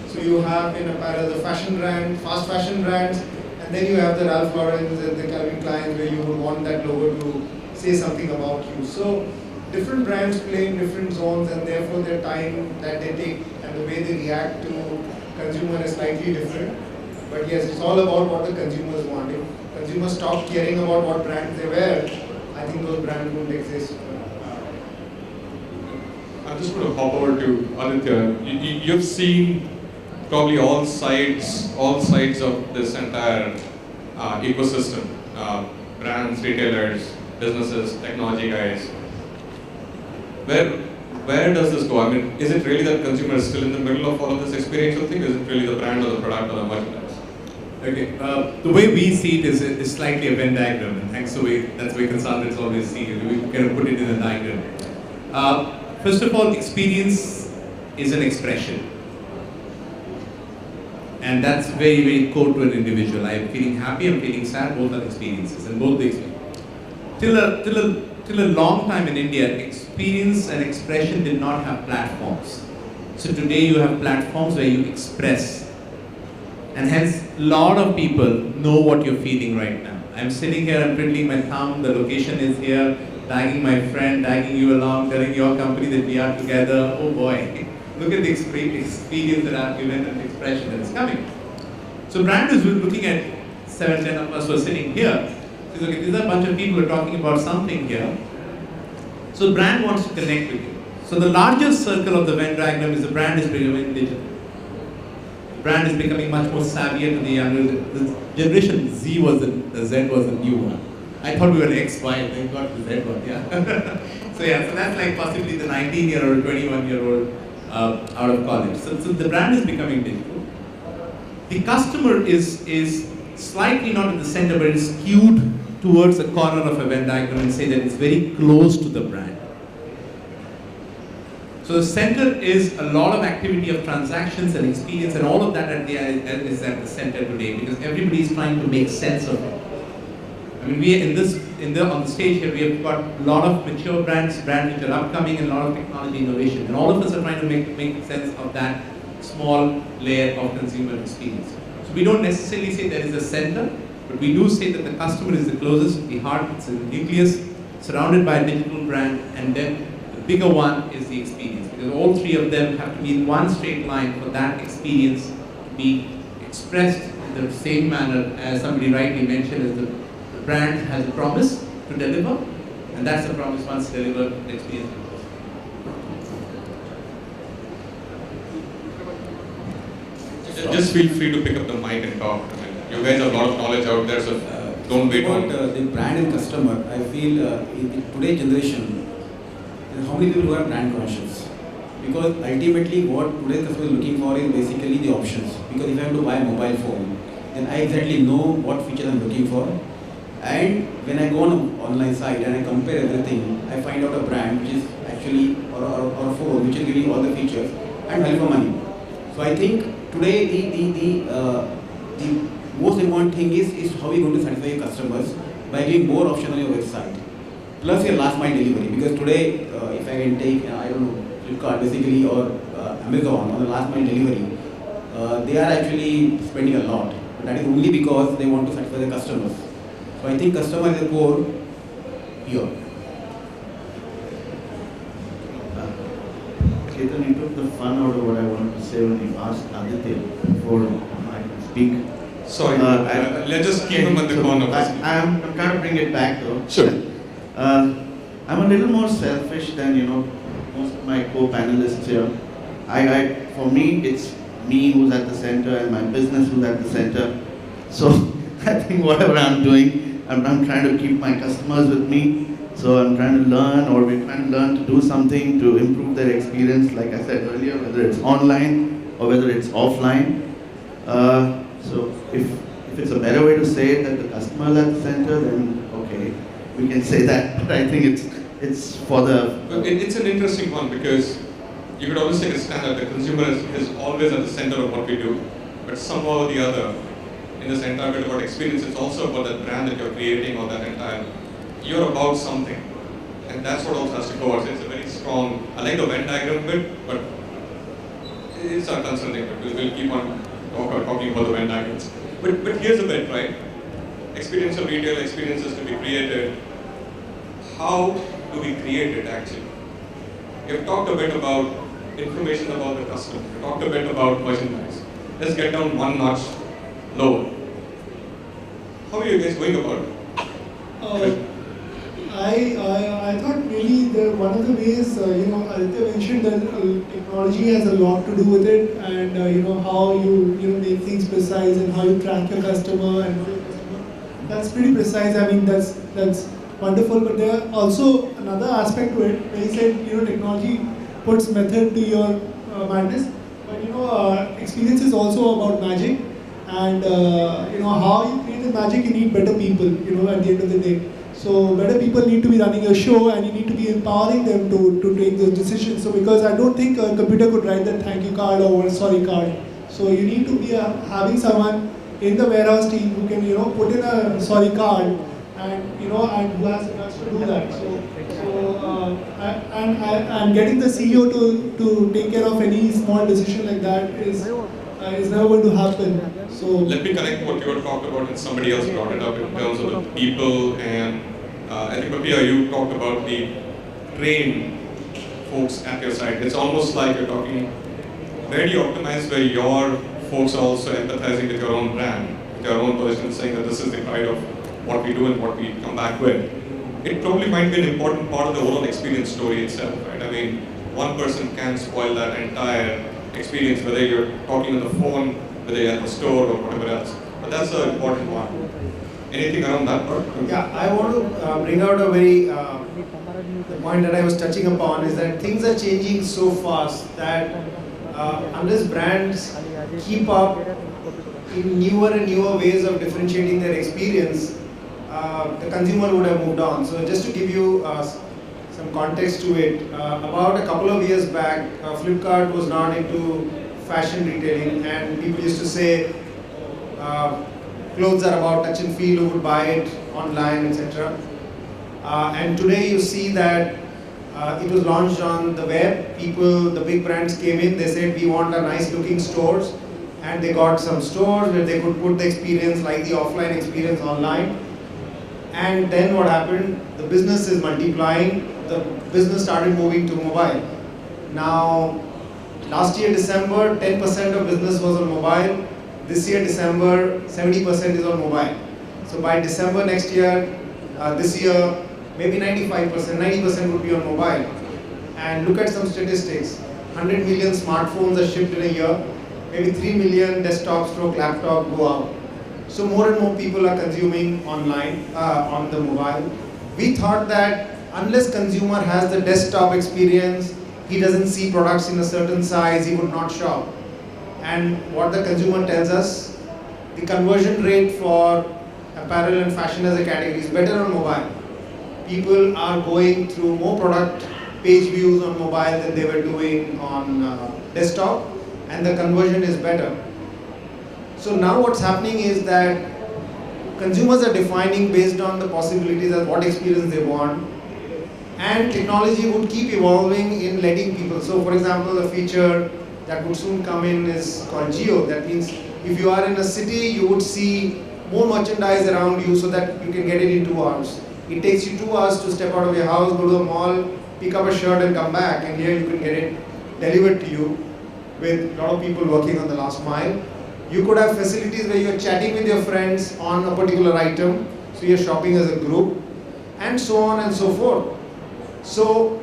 So you have in apparel the fashion brand, fast fashion brands, and then you have the Ralph Lauren's and the Calvin Klein's where you would want that logo to say something about you. So different brands play in different zones, and therefore their time that they take and the way they react to consumer is slightly different. But yes, it's all about what the consumers want. If consumers stop caring about what brands they wear, I think those brands won't exist. I'm just going to hop over to Aditya. You've seen probably all sides of this entire ecosystem. Brands, retailers, businesses, technology guys. Where does this go? I mean, is it really that consumer is still in the middle of all of this experiential thing? Is it really the brand or the product or the merchandise? Okay, the way we see it is slightly a Venn diagram, and that's the way consultants always see it. We kind of put it in a diagram. First of all, experience is an expression. And that's very, very core to an individual. I'm feeling happy, I'm feeling sad, both are experiences, and both the experiences. Till a long time in India, experience and expression did not have platforms. So today you have platforms where you express. And hence, a lot of people know what you're feeling right now. I'm sitting here, I'm twiddling my thumb, the location is here, tagging my friend, tagging you along, telling your company that we are together. Oh boy, look at the experience that I've given and the expression that is coming. So brand is looking at 7, 10 of us who are sitting here. Says, okay, these are a bunch of people who are talking about something here. So brand wants to connect with you. So the largest circle of the Venn diagram is the brand is becoming digital. Brand is becoming much more savvier to the younger. The generation Z was the Z was the new one. I thought we were X, Y, and then got the Z one, yeah. So that's like possibly the 19-year-old, 21-year-old out of college. So the brand is becoming digital. The customer is slightly not at the center, but is skewed towards a corner of a Venn diagram and say that it's very close to the brand. So the center is a lot of activity of transactions and experience, and all of that is at the center today because everybody is trying to make sense of it. I mean, on the stage here, we have got a lot of mature brands which are upcoming, and a lot of technology innovation, and all of us are trying to make sense of that small layer of consumer experience. So we don't necessarily say there is a center, but we do say that the customer is the closest, the heart, it's the nucleus, surrounded by a digital brand, and then the bigger one is the experience, because all three of them have to be in one straight line for that experience to be expressed in the same manner as somebody rightly mentioned, as the brand has a promise to deliver, and that's the promise. Once delivered, the experience. Just feel free to pick up the mic and talk. I mean, you guys have a lot of knowledge out there, so don't wait on. The brand and customer, I feel in today's generation, how many people who are brand conscious? Because ultimately what today's customer is looking for is basically the options. Because if I have to buy a mobile phone, then I exactly know what features I'm looking for. And when I go on an online site and I compare everything, I find out a brand which is actually, or a phone which is giving all the features and value for money. So I think today the most important thing is how you're going to satisfy your customers by giving more options on your website. Plus your last mile delivery, because today if I can take, I don't know, Flipkart basically or Amazon on the last mile delivery, they are actually spending a lot. But that is only because they want to satisfy the customers. So I think customer is the core here. Chetan, you took the fun out of what I wanted to say when you asked Aditya before I could speak. Sorry, let's just keep him at the corner. I'm trying to bring it back though. Sure. I'm a little more selfish than most of my co-panelists here. For me, it's me who's at the center and my business who's at the center. So I think whatever I'm doing, I'm trying to keep my customers with me. So I'm trying to learn, or we're trying to learn to do something to improve their experience, like I said earlier, whether it's online or whether it's offline. So if it's a better way to say it, that the customer is at the center, then okay, we can say that. But I think it's for the... It's an interesting one, because you could always take a stand that the consumer is always at the center of what we do, but somehow or the other, in this entire bit about experience, it's also about that brand that you're creating, or that entire, you're about something. And that's what also has to go out. It's a very strong, I like the Venn diagram bit, but it's our concern thing, because we'll keep on talking about the Venn diagrams. But here's the bit, right? Experiential retail experiences to be created. How do we create it actually? You've talked a bit about information about the customer. You talked a bit about merchandise. Let's get down one notch lower. How are you guys going about it? I thought really one of the ways, Aditya mentioned that technology has a lot to do with it, and how you make things precise and how you track your customer and know your customer. That's pretty precise. I mean, that's wonderful. But there are also another aspect to it where he said technology puts method to your madness, but experience is also about magic, and how you create the magic. You need better people. At the end of the day. So better people need to be running a show, and you need to be empowering them to take those decisions. So because I don't think a computer could write that thank you card or sorry card. So you need to be having someone in the warehouse team who can put in a sorry card, and and who has the guts to do that. And getting the CEO to take care of any small decision like that is never going to happen. So let me connect what you were talking about, and somebody else brought it up in terms of the people, and I think Papia, you talked about the trained folks at your site. It's almost like you're talking, where do you optimize where your folks are also empathizing with your own brand, with your own position, saying that this is the pride of what we do and what we come back with. It probably might be an important part of the overall experience story itself, right? I mean, one person can spoil that entire experience, whether you're talking on the phone, whether you're at the store or whatever else. But that's an important one. Anything around that part? Yeah, I want to bring out a very the point that I was touching upon is that things are changing so fast that unless brands keep up in newer and newer ways of differentiating their experience, the consumer would have moved on. So just to give you some context to it, about a couple of years back, Flipkart was not into fashion retailing, and people used to say clothes are about touch and feel, who would buy it online, etc. And today you see that it was launched on the web. The big brands came in, they said we want a nice looking stores, and they got some stores where they could put the experience like the offline experience online. And then what happened, the business is multiplying, the business started moving to mobile. Now, last year December, 10% of business was on mobile. This year December, 70% is on mobile. So by December next year, this year, maybe 95%, 90% would be on mobile. And look at some statistics. 100 million smartphones are shipped in a year. maybe 3 million desktops stroke laptop go out. So more and more people are consuming online, on the mobile. We thought that unless consumer has the desktop experience, he doesn't see products in a certain size, he would not shop. And what the consumer tells us, the conversion rate for apparel and fashion as a category is better on mobile. People are going through more product page views on mobile than they were doing on desktop, and the conversion is better. So now what's happening is that consumers are defining based on the possibilities of what experience they want, and technology would keep evolving in letting people. So for example, a feature that would soon come in is called Geo. That means if you are in a city, you would see more merchandise around you so that you can get it in 2 hours. It takes you 2 hours to step out of your house, go to a mall, pick up a shirt and come back, and here you can get it delivered to you with a lot of people working on the last mile. You could have facilities where you're chatting with your friends on a particular item, so you're shopping as a group, and so on and so forth. So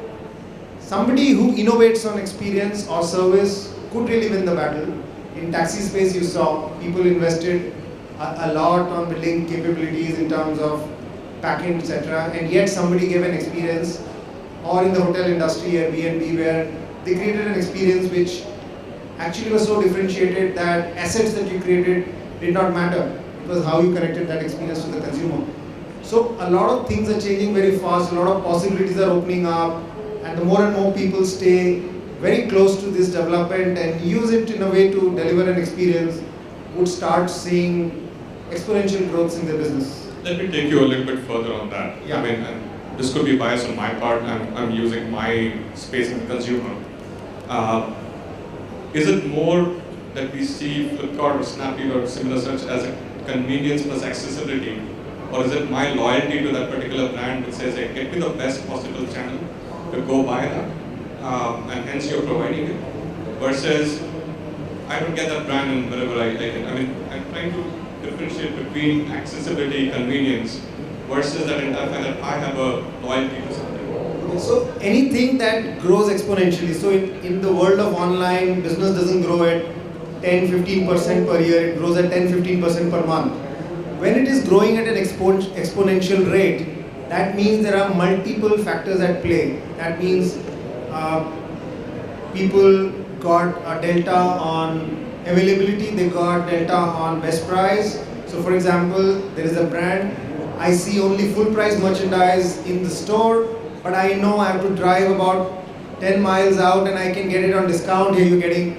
somebody who innovates on experience or service could really win the battle. In taxi space you saw people invested a lot on building capabilities in terms of backend, etc. And yet somebody gave an experience, or in the hotel industry, Airbnb, where they created an experience which actually was so differentiated that assets that you created did not matter. It was how you connected that experience to the consumer. So a lot of things are changing very fast, a lot of possibilities are opening up, and the more and more people stay very close to this development and use it in a way to deliver an experience, would start seeing exponential growth in their business. Let me take you a little bit further on that. Yeah. I mean, and this could be biased on my part. I'm using my space in the consumer. Is it more that we see Flipkart or Snapdeal or similar such as a convenience plus accessibility, or is it my loyalty to that particular brand which says, hey, get me the best possible channel to go buy that, and hence you're providing it, versus I don't get that brand and wherever I like it. I mean, I'm trying to differentiate between accessibility, convenience, versus that entire fact that I have a loyalty to something. So anything that grows exponentially, so in the world of online, business doesn't grow at 10-15% per year, it grows at 10-15% per month. When it is growing at an exponential rate, that means there are multiple factors at play. That means people got a delta on availability, they got delta on best price. So for example, there is a brand, I see only full price merchandise in the store, but I know I have to drive about 10 miles out and I can get it on discount. Here you're getting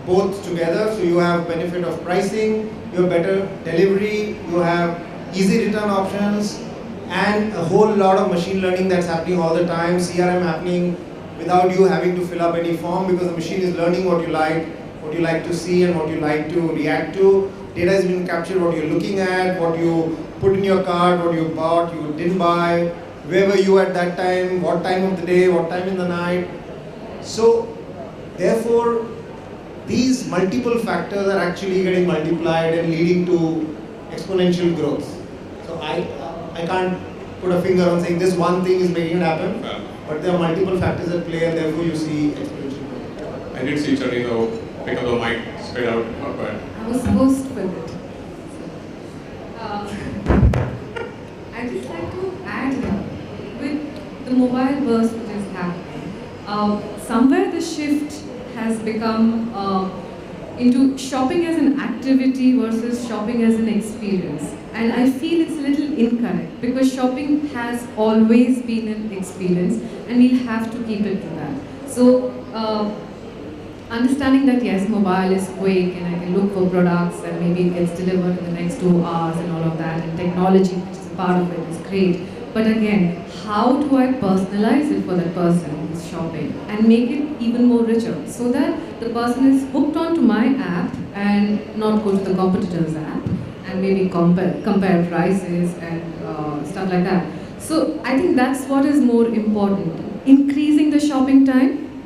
both together, so you have benefit of pricing, you have better delivery, you have easy return options, and a whole lot of machine learning that's happening all the time, CRM happening without you having to fill up any form, because the machine is learning what you like to see and what you like to react to. Data is being captured, what you're looking at, what you put in your cart, what you bought, you didn't buy, where were you at that time, what time of the day, what time in the night. So therefore, these multiple factors are actually getting multiplied and leading to exponential growth. So I can't put a finger on saying this one thing is making it happen, but there are multiple factors at play, and therefore you see exponential growth. I did see Charito pick up the mic straight out. Not bad. I was supposed with it. I just like to add here, with the mobile burst which is happening, somewhere the shift has become into shopping as an activity versus shopping as an experience. And I feel it's a little incorrect, because shopping has always been an experience and we'll have to keep it to that. So understanding that yes, mobile is quick and I can look for products and maybe it gets delivered in the next 2 hours and all of that, and technology, which is a part of it, is great. But again, how do I personalize it for that person who's shopping and make it even more richer, so that the person is hooked onto my app and not go to the competitor's app and maybe compare prices and stuff like that. So I think that's what is more important. Increasing the shopping time,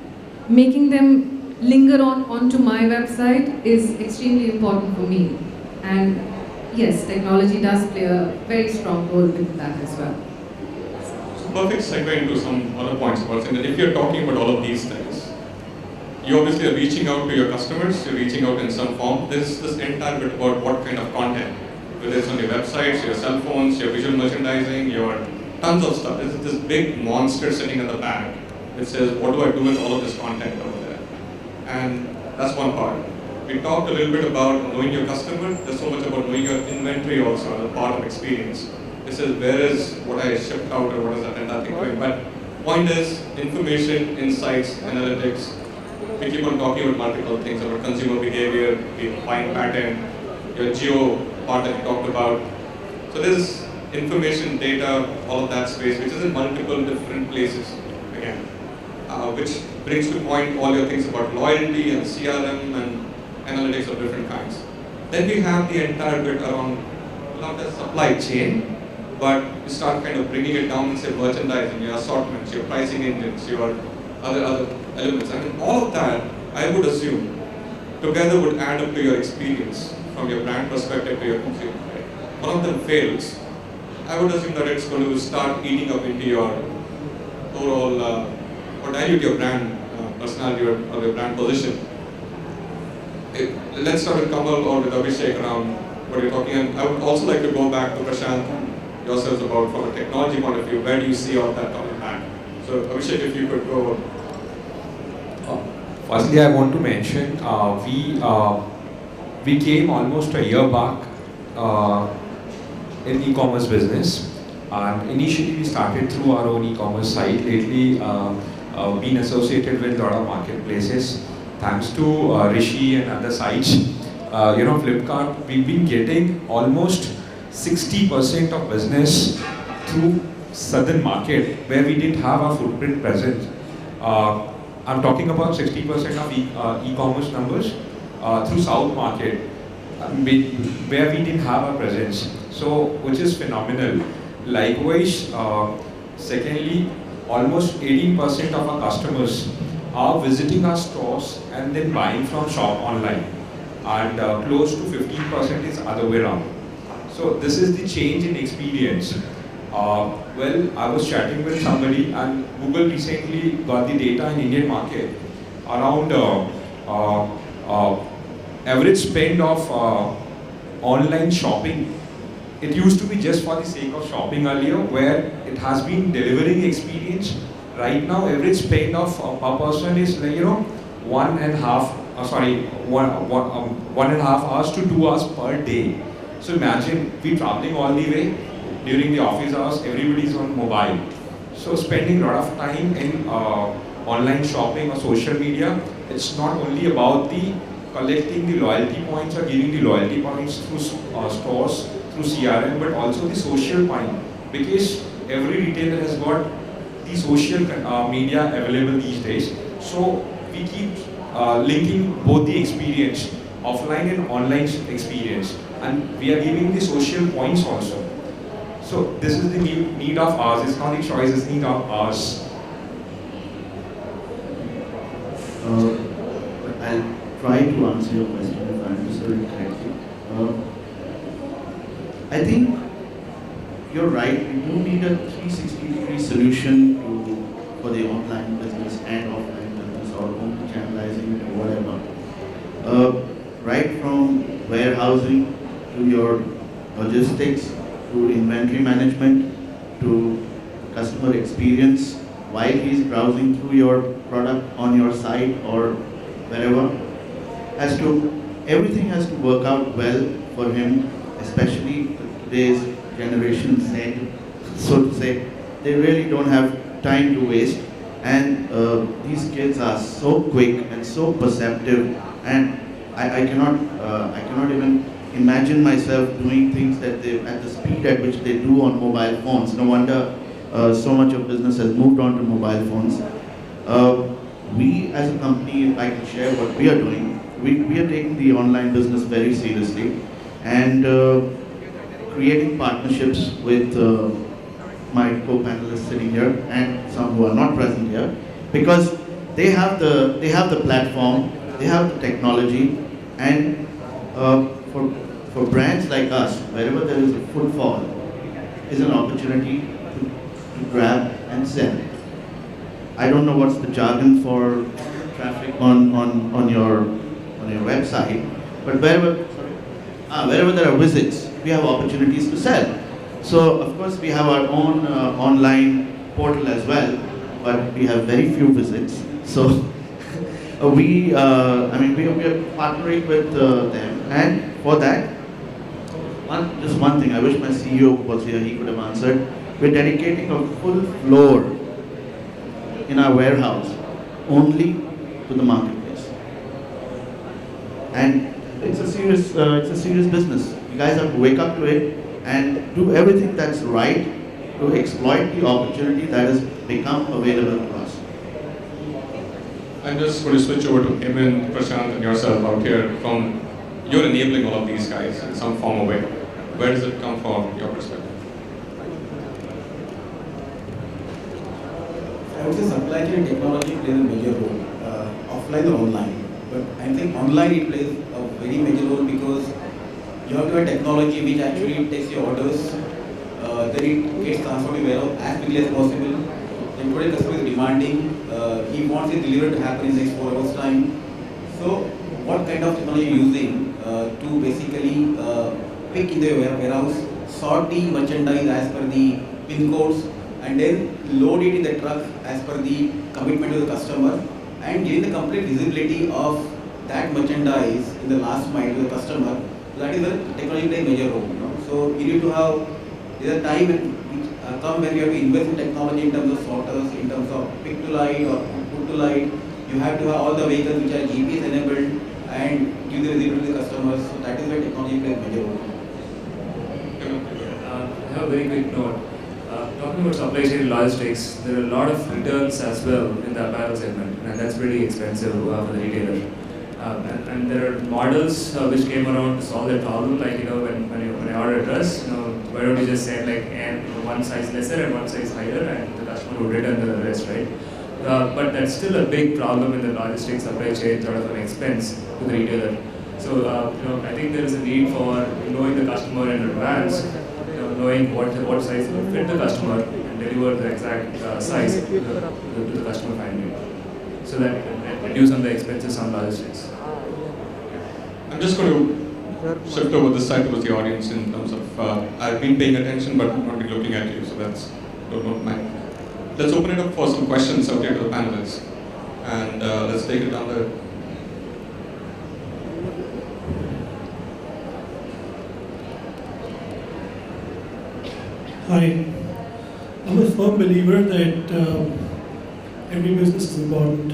making them linger onto my website is extremely important for me. And yes, technology does play a very strong role with that as well. Perfect segue into some other points about saying that if you're talking about all of these things, you obviously are reaching out to your customers, you're reaching out in some form. There's this entire bit about what kind of content, whether it's on your websites, your cell phones, your visual merchandising, your tons of stuff. There's this big monster sitting in the back that says, what do I do with all of this content over there? And that's one part. We talked a little bit about knowing your customer. There's so much about knowing your inventory also as a part of experience. This is where is what I shipped out or what is that entire thing doing. But point is information, insights, analytics. We keep on talking about multiple things about consumer behavior, the buying pattern, your geo part that you talked about. So there's information, data, all of that space, which is in multiple different places again, which brings to point all your things about loyalty and CRM and analytics of different kinds. Then we have the entire bit around not the supply chain, but you start kind of bringing it down and say merchandising, your assortments, your pricing engines, your other elements. I mean, all of that, I would assume, together would add up to your experience from your brand perspective to your consumer. One of them fails, I would assume that it's going to start eating up into your overall, or dilute your brand personality or your brand position. Let's start with Kamal or with Abhishek around what you're talking. And I would also like to go back to Prashant, yourselves about from a technology point of view, where do you see all that coming back? So Abhishek, if you could go. Firstly, I want to mention we came almost a year back in e-commerce business, and initially we started through our own e-commerce site. Lately, been associated with a lot of marketplaces. Thanks to Rishi and other sites, Flipkart, we've been getting almost 60% of business through southern market where we didn't have a footprint present. I'm talking about 60% of e-commerce numbers through south market where we didn't have a presence. So, which is phenomenal. Likewise, secondly, almost 18% of our customers are visiting our stores and then buying from shop online, and close to 15% is other way around. So this is the change in experience. Well, I was chatting with somebody, and Google recently got the data in Indian market around average spend of online shopping. It used to be just for the sake of shopping earlier, where it has been delivering experience. Right now, average spend of per person is 1.5 hours to 2 hours per day. So imagine we traveling all the way during the office hours. Everybody is on mobile. So spending a lot of time in online shopping or social media. It's not only about the collecting the loyalty points or giving the loyalty points through stores, through CRM, but also the social point, because every retailer has got the social media available these days. So we keep linking both the experience, offline and online experience, and we are giving the social points also. So this is the need of ours. It's not the choice, it's need of ours. I'll try to answer your question if I understood it correctly. I think you're right. We do need a 360-degree solution for the online business and offline business, or omni-channelizing or whatever. Right from warehousing to your logistics, to inventory management, to customer experience while he's browsing through your product on your site or wherever. Everything has to work out well for him, especially today's generation Z, so to say. They really don't have time to waste, and these kids are so quick and so perceptive, and I cannot even imagine myself doing things that at the speed at which they do on mobile phones. No wonder so much of business has moved on to mobile phones. We as a company, if I can share what we are doing, we are taking the online business very seriously, and creating partnerships with my co-panelists sitting here and some who are not present here, because they have the platform, they have the technology, and for brands like us, wherever there is a footfall, is an opportunity to grab and sell. I don't know what's the jargon for traffic on your website, but wherever there are visits, we have opportunities to sell. So of course we have our own online portal as well, but we have very few visits. So we are partnering with them, and for that, just one thing, I wish my CEO was here, he could have answered. We're dedicating a full floor in our warehouse only to the marketplace. And it's a serious business. You guys have to wake up to it and do everything that's right to exploit the opportunity that has become available to us. I'm just going to switch over to Emin, Prashant, and yourself out here. You're enabling all of these guys in some form or way. Where does it come from your perspective? I would say supply chain technology plays a major role, offline or online. But I think online it plays a very major role because you have to have technology which actually takes your orders, then it gets transferred to warehouse as quickly as possible. Then today customer is demanding, he wants his delivery to happen in the next 4 hours time. So what kind of technology are you using to basically pick in the warehouse, sort the merchandise as per the pin codes, and then load it in the truck as per the commitment to the customer, and giving the complete visibility of that merchandise in the last mile to the customer. That is where technology plays a major role. So you need to have, there's a time come when you have to invest in technology in terms of sorters, in terms of pick to light or put to light. You have to have all the vehicles which are GPS enabled and give the visibility to the customers. So that is where technology plays a major role. I have a very quick note. Talking about supply chain logistics, there are a lot of returns as well in the apparel segment, and that's pretty expensive for the retailer. And there are models which came around to solve that problem, like when I order a dress, why don't you just send one size lesser and one size higher, and the customer would return the rest, right? But that's still a big problem in the logistics supply chain, sort of an expense to the retailer. So I think there is a need for knowing the customer in advance, knowing what size will fit the customer and deliver the exact size to the customer finally, so that it can reduce on the expenses on logistics. I'm just going to shift over this side towards the audience in terms of, I've been paying attention but not been looking at you, so don't mind. Let's open it up for some questions out here to the panelists, and let's take it down there. Hi. I'm a firm believer that every business is important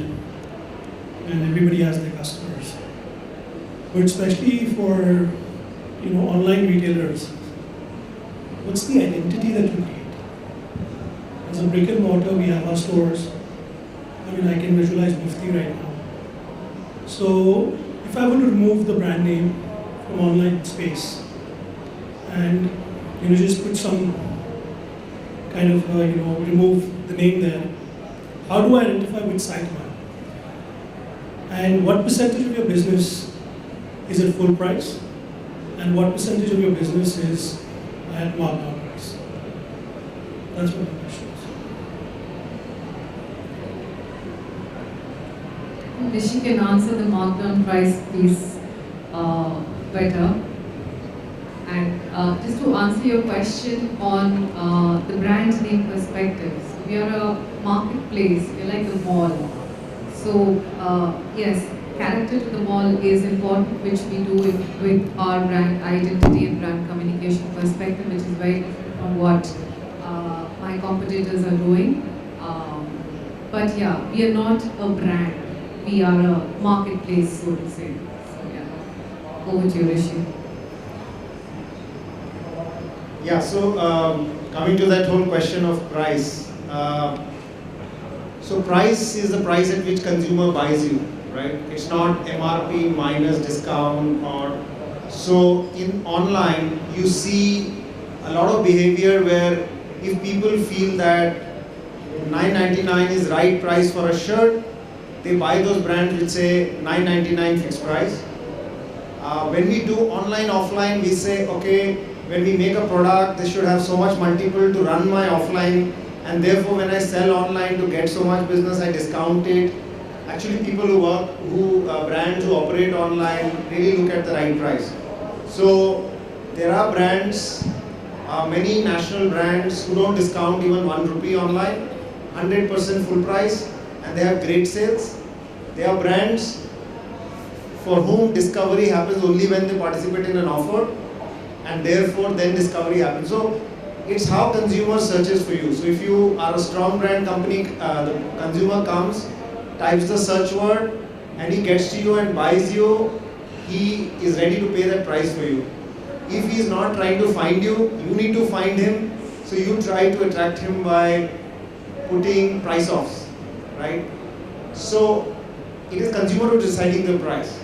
and everybody has their customers. But especially for online retailers, what's the identity that you create? As a brick and mortar, we have our stores. I can visualize Mufti right now. So if I were to remove the brand name from online space and just put some kind of remove the name there, how do I identify which site am I? And what percentage of your business is at full price? And what percentage of your business is at markdown price? That's what my question is. Rishi can answer the markdown price piece better. And just to answer your question on the brand name perspectives, we are a marketplace, we're like a mall. So yes, character to the mall is important, which we do with our brand identity and brand communication perspective, which is very different from what my competitors are doing. But yeah, we are not a brand, we are a marketplace, so to say. So yeah, over to you, Rishi. Yeah, so coming to that whole question of price. So price is the price at which consumer buys you, right? It's not MRP minus discount or so. In online, you see a lot of behavior where if people feel that $9.99 is right price for a shirt, they buy those brands which say $9.99 fixed price. When we do online, offline, we say, okay, when we make a product, this should have so much multiple to run my offline, and therefore when I sell online to get so much business, I discount it. actually people brands who operate online really look at the right price. So there are brands, many national brands who don't discount even 1 rupee online, 100% full price, and they have great sales. There are brands for whom discovery happens only when they participate in an offer, and therefore then discovery happens. So it's how consumer searches for you. So if you are a strong brand company, the consumer comes, types the search word, and he gets to you and buys you, he is ready to pay that price for you. If he is not trying to find you, you need to find him. So you try to attract him by putting price offs, right? So it is consumer who is deciding the price.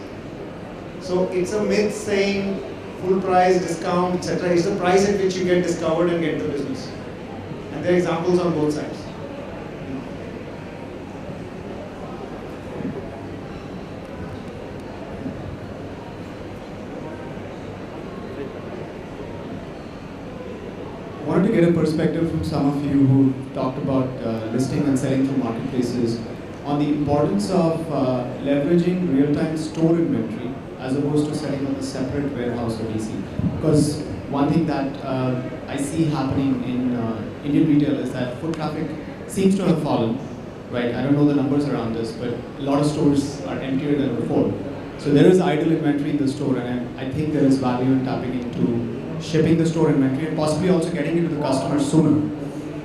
So it's a myth saying full price, discount, etc. It's the price at which you get discovered and get the business. And there are examples on both sides. I wanted to get a perspective from some of you who talked about listing and selling through marketplaces on the importance of leveraging real-time store inventory as opposed to setting up a separate warehouse or DC. Because one thing that I see happening in Indian retail is that foot traffic seems to have fallen, right? I don't know the numbers around this, but a lot of stores are emptier than before. So there is idle inventory in the store, and I think there is value in tapping into shipping the store inventory and possibly also getting it to the customer sooner,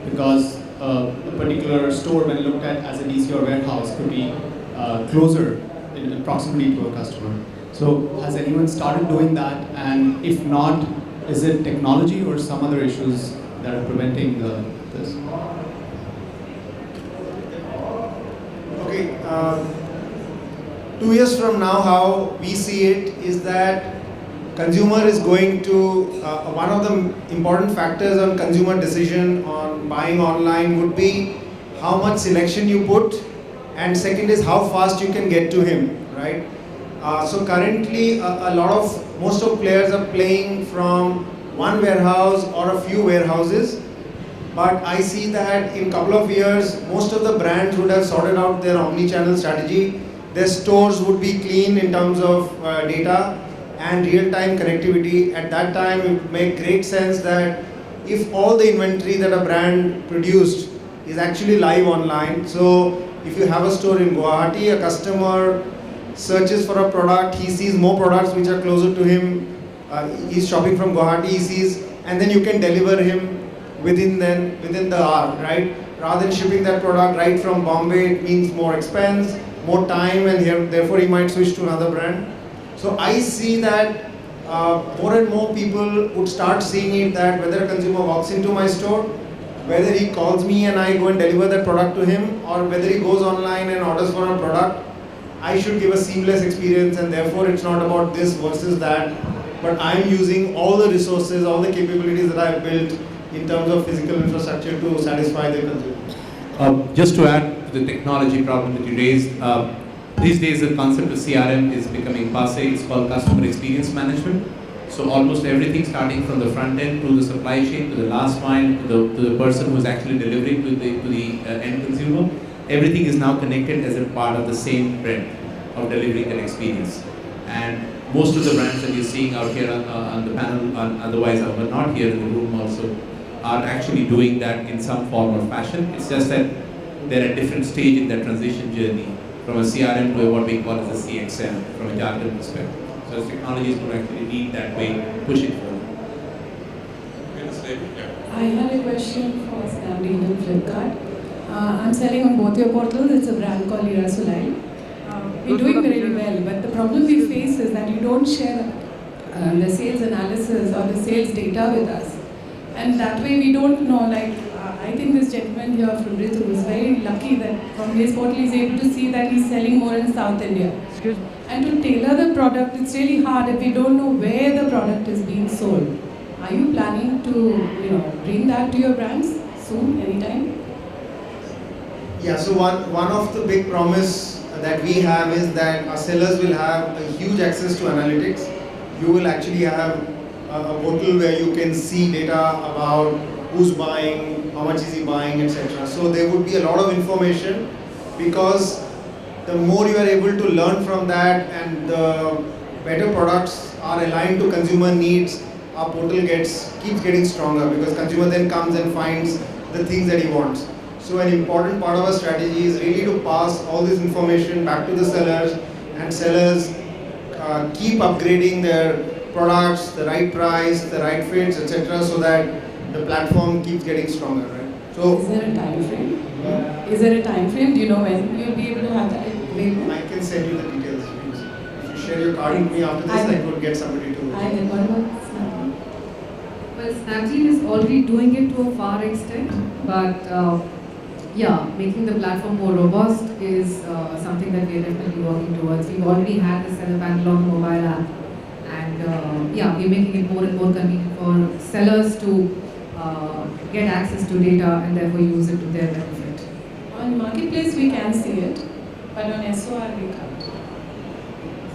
because a particular store, when looked at as a DC or warehouse, could be closer in proximity to a customer. So has anyone started doing that? And if not, is it technology or some other issues that are preventing this? Okay, 2 years from now, how we see it is that consumer is going to, one of the important factors on consumer decision on buying online would be how much selection you put, and second is how fast you can get to him, right? So currently most of players are playing from one warehouse or a few warehouses, but I see that in a couple of years most of the brands would have sorted out their omni-channel strategy. Their stores would be clean in terms of data and real-time connectivity. At that time it would make great sense that if all the inventory that a brand produced is actually live online. So if you have a store in Guwahati, a customer searches for a product, he sees more products which are closer to him, he's shopping from Guwahati, he sees, and then you can deliver him within the hour, right? Rather than shipping that product right from Bombay, it means more expense, more time, and therefore he might switch to another brand. So I see that more and more people would start seeing it that whether a consumer walks into my store, whether he calls me and I go and deliver that product to him, or whether he goes online and orders for a product, I should give a seamless experience, and therefore it's not about this versus that, but I'm using all the resources, all the capabilities that I've built in terms of physical infrastructure to satisfy the consumer. Just to add to the technology problem that you raised, these days the concept of CRM is becoming passé. It's called customer experience management. So almost everything starting from the front end to the supply chain, to the last mile, to the person who's actually delivering to the end consumer, everything is now connected as a part of the same trend of delivering an experience. And most of the brands that you're seeing out here on the panel, otherwise are not here in the room also, are actually doing that in some form or fashion. It's just that they're at different stage in their transition journey from a CRM to what we call as a CXM from a jargon perspective. So as technology is going to actually lead that way, push it forward. I had a question for Snapdeal and Flipkart. I'm selling on both your portals. It's a brand called Indiaretailing. We're doing really well, but the problem we face is that you don't share the sales analysis or the sales data with us. And that way we don't know, I think this gentleman here from Ritu is very lucky that from his portal he's able to see that he's selling more in South India. And to tailor the product, it's really hard if we don't know where the product is being sold. Are you planning to bring that to your brands soon, anytime? Yeah, so one of the big promise that we have is that our sellers will have a huge access to analytics. You will actually have a portal where you can see data about who's buying, how much is he buying, etc. So there would be a lot of information, because the more you are able to learn from that, and the better products are aligned to consumer needs, our portal keeps getting stronger, because consumer then comes and finds the things that he wants. So an important part of our strategy is really to pass all this information back to the sellers, and sellers keep upgrading their products, the right price, the right fits, etc., so that the platform keeps getting stronger. Right? So, is there a time frame? Is there a time frame? Do you know when you'll be able to have that available? I can send you the details. If you share your card with me after this, I could get somebody to. What about Snapdeal? Well, Snapdeal is already doing it to a far extent, but yeah, making the platform more robust is something that we're definitely working towards. We've already had the seller panel on the mobile app, and yeah, we're making it more and more convenient for sellers to get access to data and therefore use it to their benefit. On Marketplace, we can see it, but on SOR, we can't.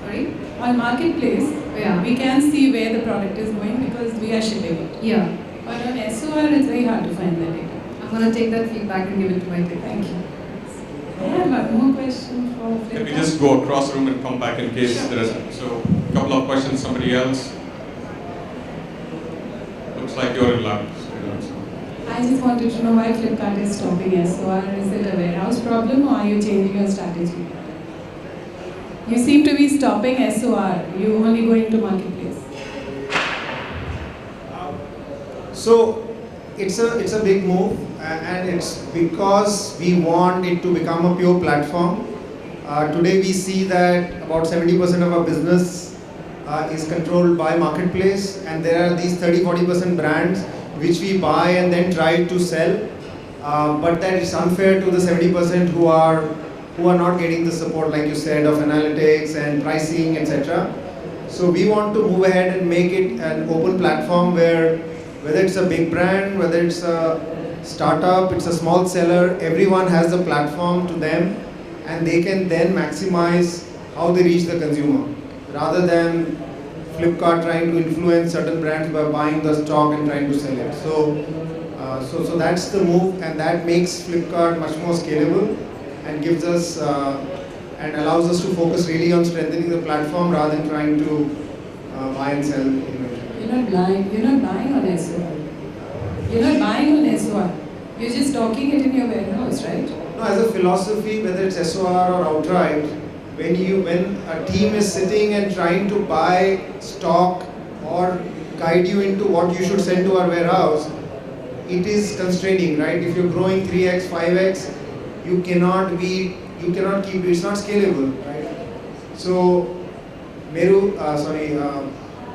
Sorry? On Marketplace, Yeah. we can see where the product is going because we are shipping it. Yeah. But on SOR, it's very hard to find the data. I'm going to take that feedback and give it to my team. Thank you. I have one more question for Flipkart. Can we just go across the room and come back in case there is so a couple of questions, somebody else? Looks like you're in luck. I just wanted to know why Flipkart is stopping SOR. Is it a warehouse problem or are you changing your strategy? You seem to be stopping SOR. You only going to Marketplace. So it's a big move, and it's because we want it to become a pure platform. Today we see that about 70% of our business is controlled by Marketplace, and there are these 30-40% brands which we buy and then try to sell, but that is unfair to the 70% who are not getting the support, like you said, of analytics and pricing, etc. So we want to move ahead and make it an open platform where, whether it's a big brand, whether it's a startup, it's a small seller, everyone has a platform to them, and they can then maximize how they reach the consumer, rather than Flipkart trying to influence certain brands by buying the stock and trying to sell it. So that's the move, and that makes Flipkart much more scalable and gives us and allows us to focus really on strengthening the platform rather than trying to buy and sell inventory. You're not buying on SOR. You're not buying on SOR. You're just stocking it in your warehouse, right? No, as a philosophy, whether it's SOR or outright, when a team is sitting and trying to buy stock or guide you into what you should send to our warehouse, it is constraining, right? If you're growing 3x, 5x, you cannot keep, it's not scalable, right? So,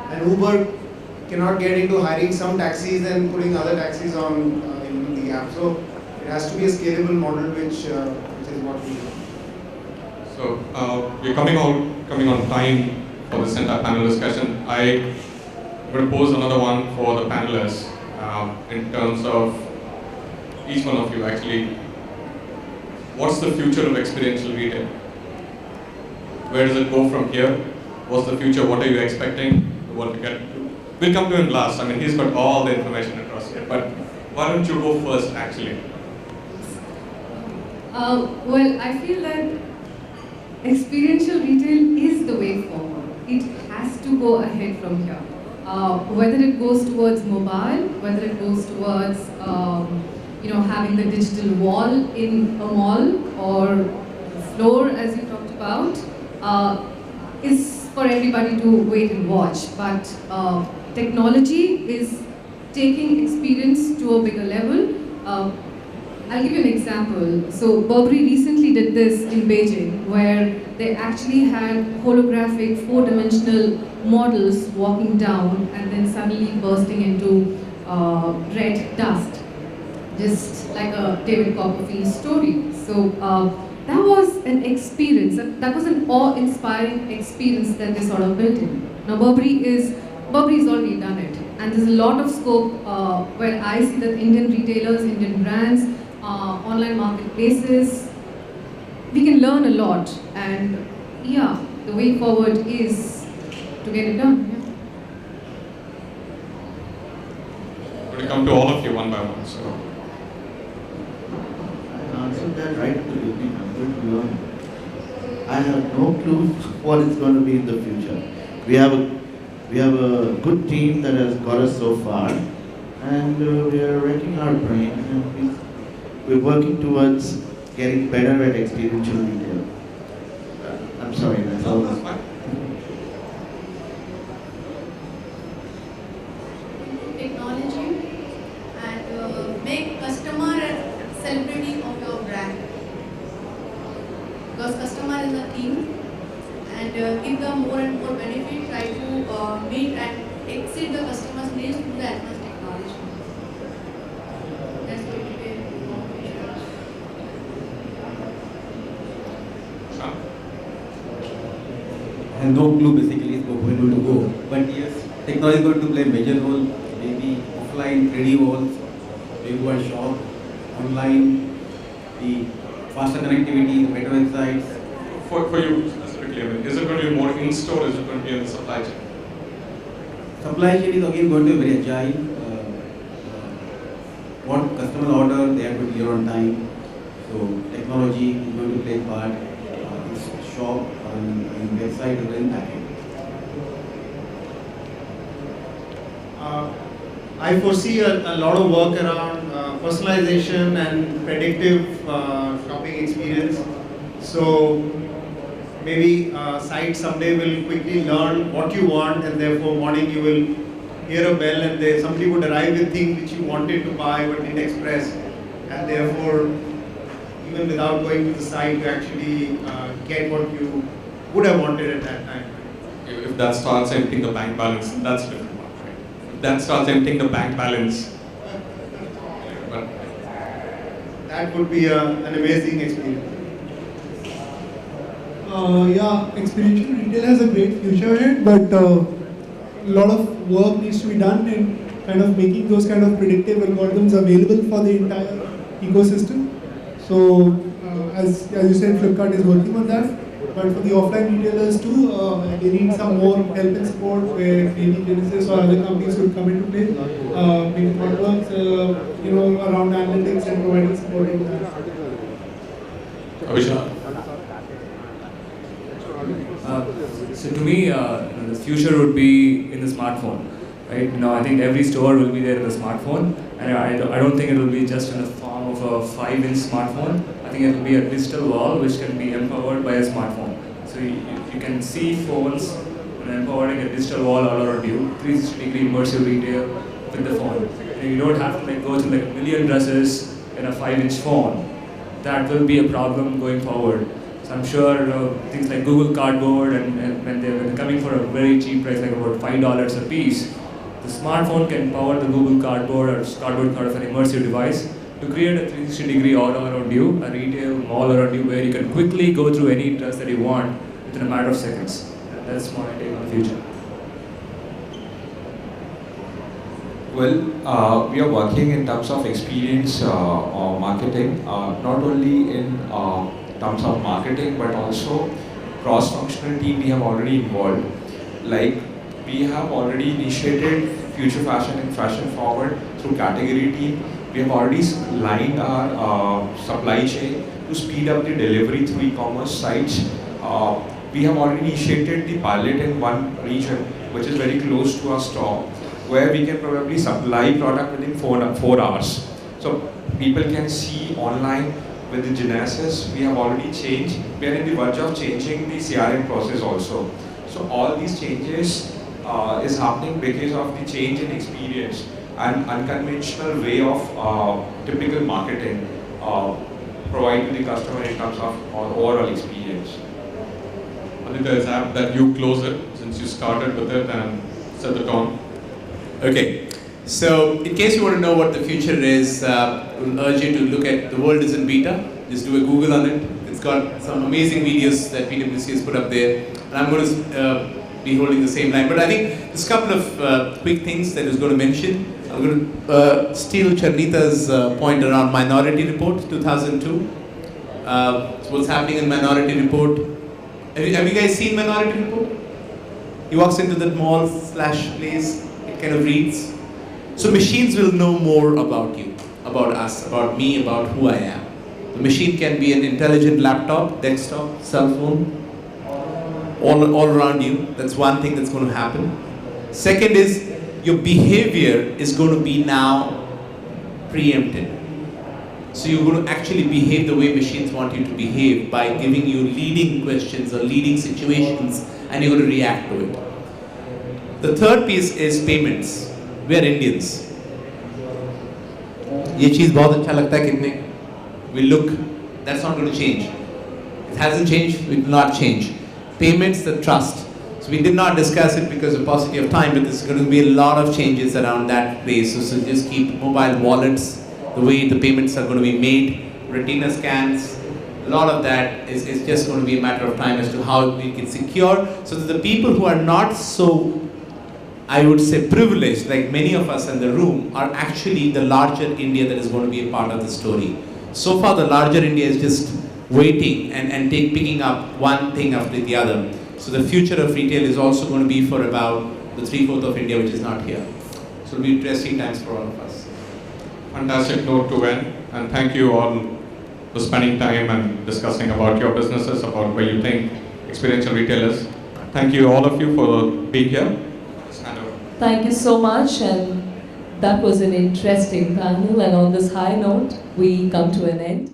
an Uber cannot get into hiring some taxis and putting other taxis on the app. So, it has to be a scalable model, which is what we do. So we're coming on time for this entire panel discussion. I'm going to pose another one for the panelists in terms of each one of you actually. What's the future of experiential retail? Where does it go from here? What's the future? What are you expecting the world to get to? We'll come to him last. I mean, he's got all the information across here. But why don't you go first, actually? Well, I feel that experiential retail is the way forward. It has to go ahead from here. Whether it goes towards mobile, whether it goes towards having the digital wall in a mall or floor, as you talked about, is for everybody to wait and watch. But technology is taking experience to a bigger level. I'll give you an example. So Burberry recently did this in Beijing, where they actually had holographic 4-dimensional models walking down and then suddenly bursting into red dust, just like a David Copperfield story. So that was an experience, that was an awe-inspiring experience that they sort of built in. Now Burberry's already done it, and there's a lot of scope where I see that Indian retailers, Indian brands, online marketplaces, we can learn a lot, and yeah, the way forward is to get it done. I'm going to come to all of you one by one. So. I answered that right at the beginning. I'm going to learn. I have no clue what is going to be in the future. We have a good team that has got us so far, and we are wrecking our brain, and we're working towards getting better at experiential retail. I'm sorry, that's all. That's fine. Technology and make customer a celebrity of your brand. Because customer is a team and give them more and more benefit, try to meet and exceed the customer's needs through the advanced technology. That's going to be I have no clue basically where going to go. But yes, technology is going to play a major role. Maybe offline 3D walls, maybe one shop, online, the faster connectivity, better websites. For you specifically, I mean, is it going to be more in-store or is it going to be in the supply chain? Supply chain is again going to be very agile. What customer order, they have to deliver on time. So technology is going to play a part. Shop and website is very impacted. I foresee a lot of work around personalization and predictive shopping experience. So maybe sites someday will quickly learn what you want, and therefore morning you will hear a bell and somebody would arrive with things which you wanted to buy but didn't express, and therefore even without going to the site you actually get what you would have wanted at that time. If that starts emptying the bank balance, that's a different one, right? If that starts emptying the bank balance, but that would be an amazing experience. Yeah, experiential retail has a great future ahead, but a lot of work needs to be done in kind of making those kind of predictive algorithms available for the entire ecosystem. So, as you said, Flipkart is working on that. But for the offline retailers too, they need some more help and support where maybe Genesis or other companies would come into play. Maybe ThoughtWorks, around analytics and providing support in that. Abhishek. So to me, the future would be in the smartphone, right? I think every store will be there in the smartphone, and I don't think it will be just in the form of a 5-inch smartphone. I think it will be a digital wall which can be empowered by a smartphone. So you can see phones empowering a digital wall all around you, 360-degree immersive retail with the phone. And you don't have to go through a million dresses in a 5-inch phone. That will be a problem going forward. So I'm sure things like Google Cardboard and when they're coming for a very cheap price, like about $5 a piece, the smartphone can power the Google Cardboard or Cardboard kind of an immersive device to create a 360-degree all around you, a retail mall around you where you can quickly go through any dress that you want within a matter of seconds. And that's my take on the future. Well, we are working in terms of experience or marketing, not only in terms of marketing, but also cross-functional team we have already involved. Like, we have already initiated future fashion and fashion forward through category team. We have already lined our supply chain to speed up the delivery through e-commerce sites. We have already initiated the pilot in one region, which is very close to our store, where we can probably supply product within 4 hours. So people can see online with the Genesis, we have already changed. We are in the verge of changing the CRM process also. So all these changes is happening because of the change in experience and unconventional way of typical marketing providing the customer in terms of overall experience. Aditya, is app that you close it since you started with it and set the tone. Okay, so in case you want to know what the future is, we'll urge you to look at The World is in Beta. Just do a Google on it. It's got some amazing videos that PwC has put up there. And I'm going to be holding the same line. But I think there's a couple of quick things that I was going to mention. I'm going to steal Charnita's point around Minority Report 2002. So what's happening in Minority Report? Have you guys seen Minority Report? He walks into that mall / place, it kind of reads. So machines will know more about you, about us, about me, about who I am. The machine can be an intelligent laptop, desktop, cell phone, all around you. That's one thing that's going to happen. Second is your behavior is going to be now preempted. So you're going to actually behave the way machines want you to behave by giving you leading questions or leading situations, and you're going to react to it. The third piece is payments. We are Indians. ये चीज़ बहुत अच्छा लगता है कितने we look, that's not going to change. It hasn't changed, it will not change. Payments, the trust. So we did not discuss it because of paucity of time, but there's going to be a lot of changes around that place. So just keep mobile wallets, the way the payments are going to be made, retina scans, a lot of that is just going to be a matter of time as to how we can secure, so that the people who are not so, I would say, privileged, like many of us in the room, are actually the larger India that is going to be a part of the story. So far, the larger India is just waiting and picking up one thing after the other. So the future of retail is also going to be for about the 3/4 of India, which is not here. So it'll be interesting times for all of us. Fantastic note to end, and thank you all for spending time and discussing about your businesses, about where you think experiential retail is. Thank you all of you for being here. Stand over. Thank you so much, and that was an interesting panel, and on this high note, we come to an end.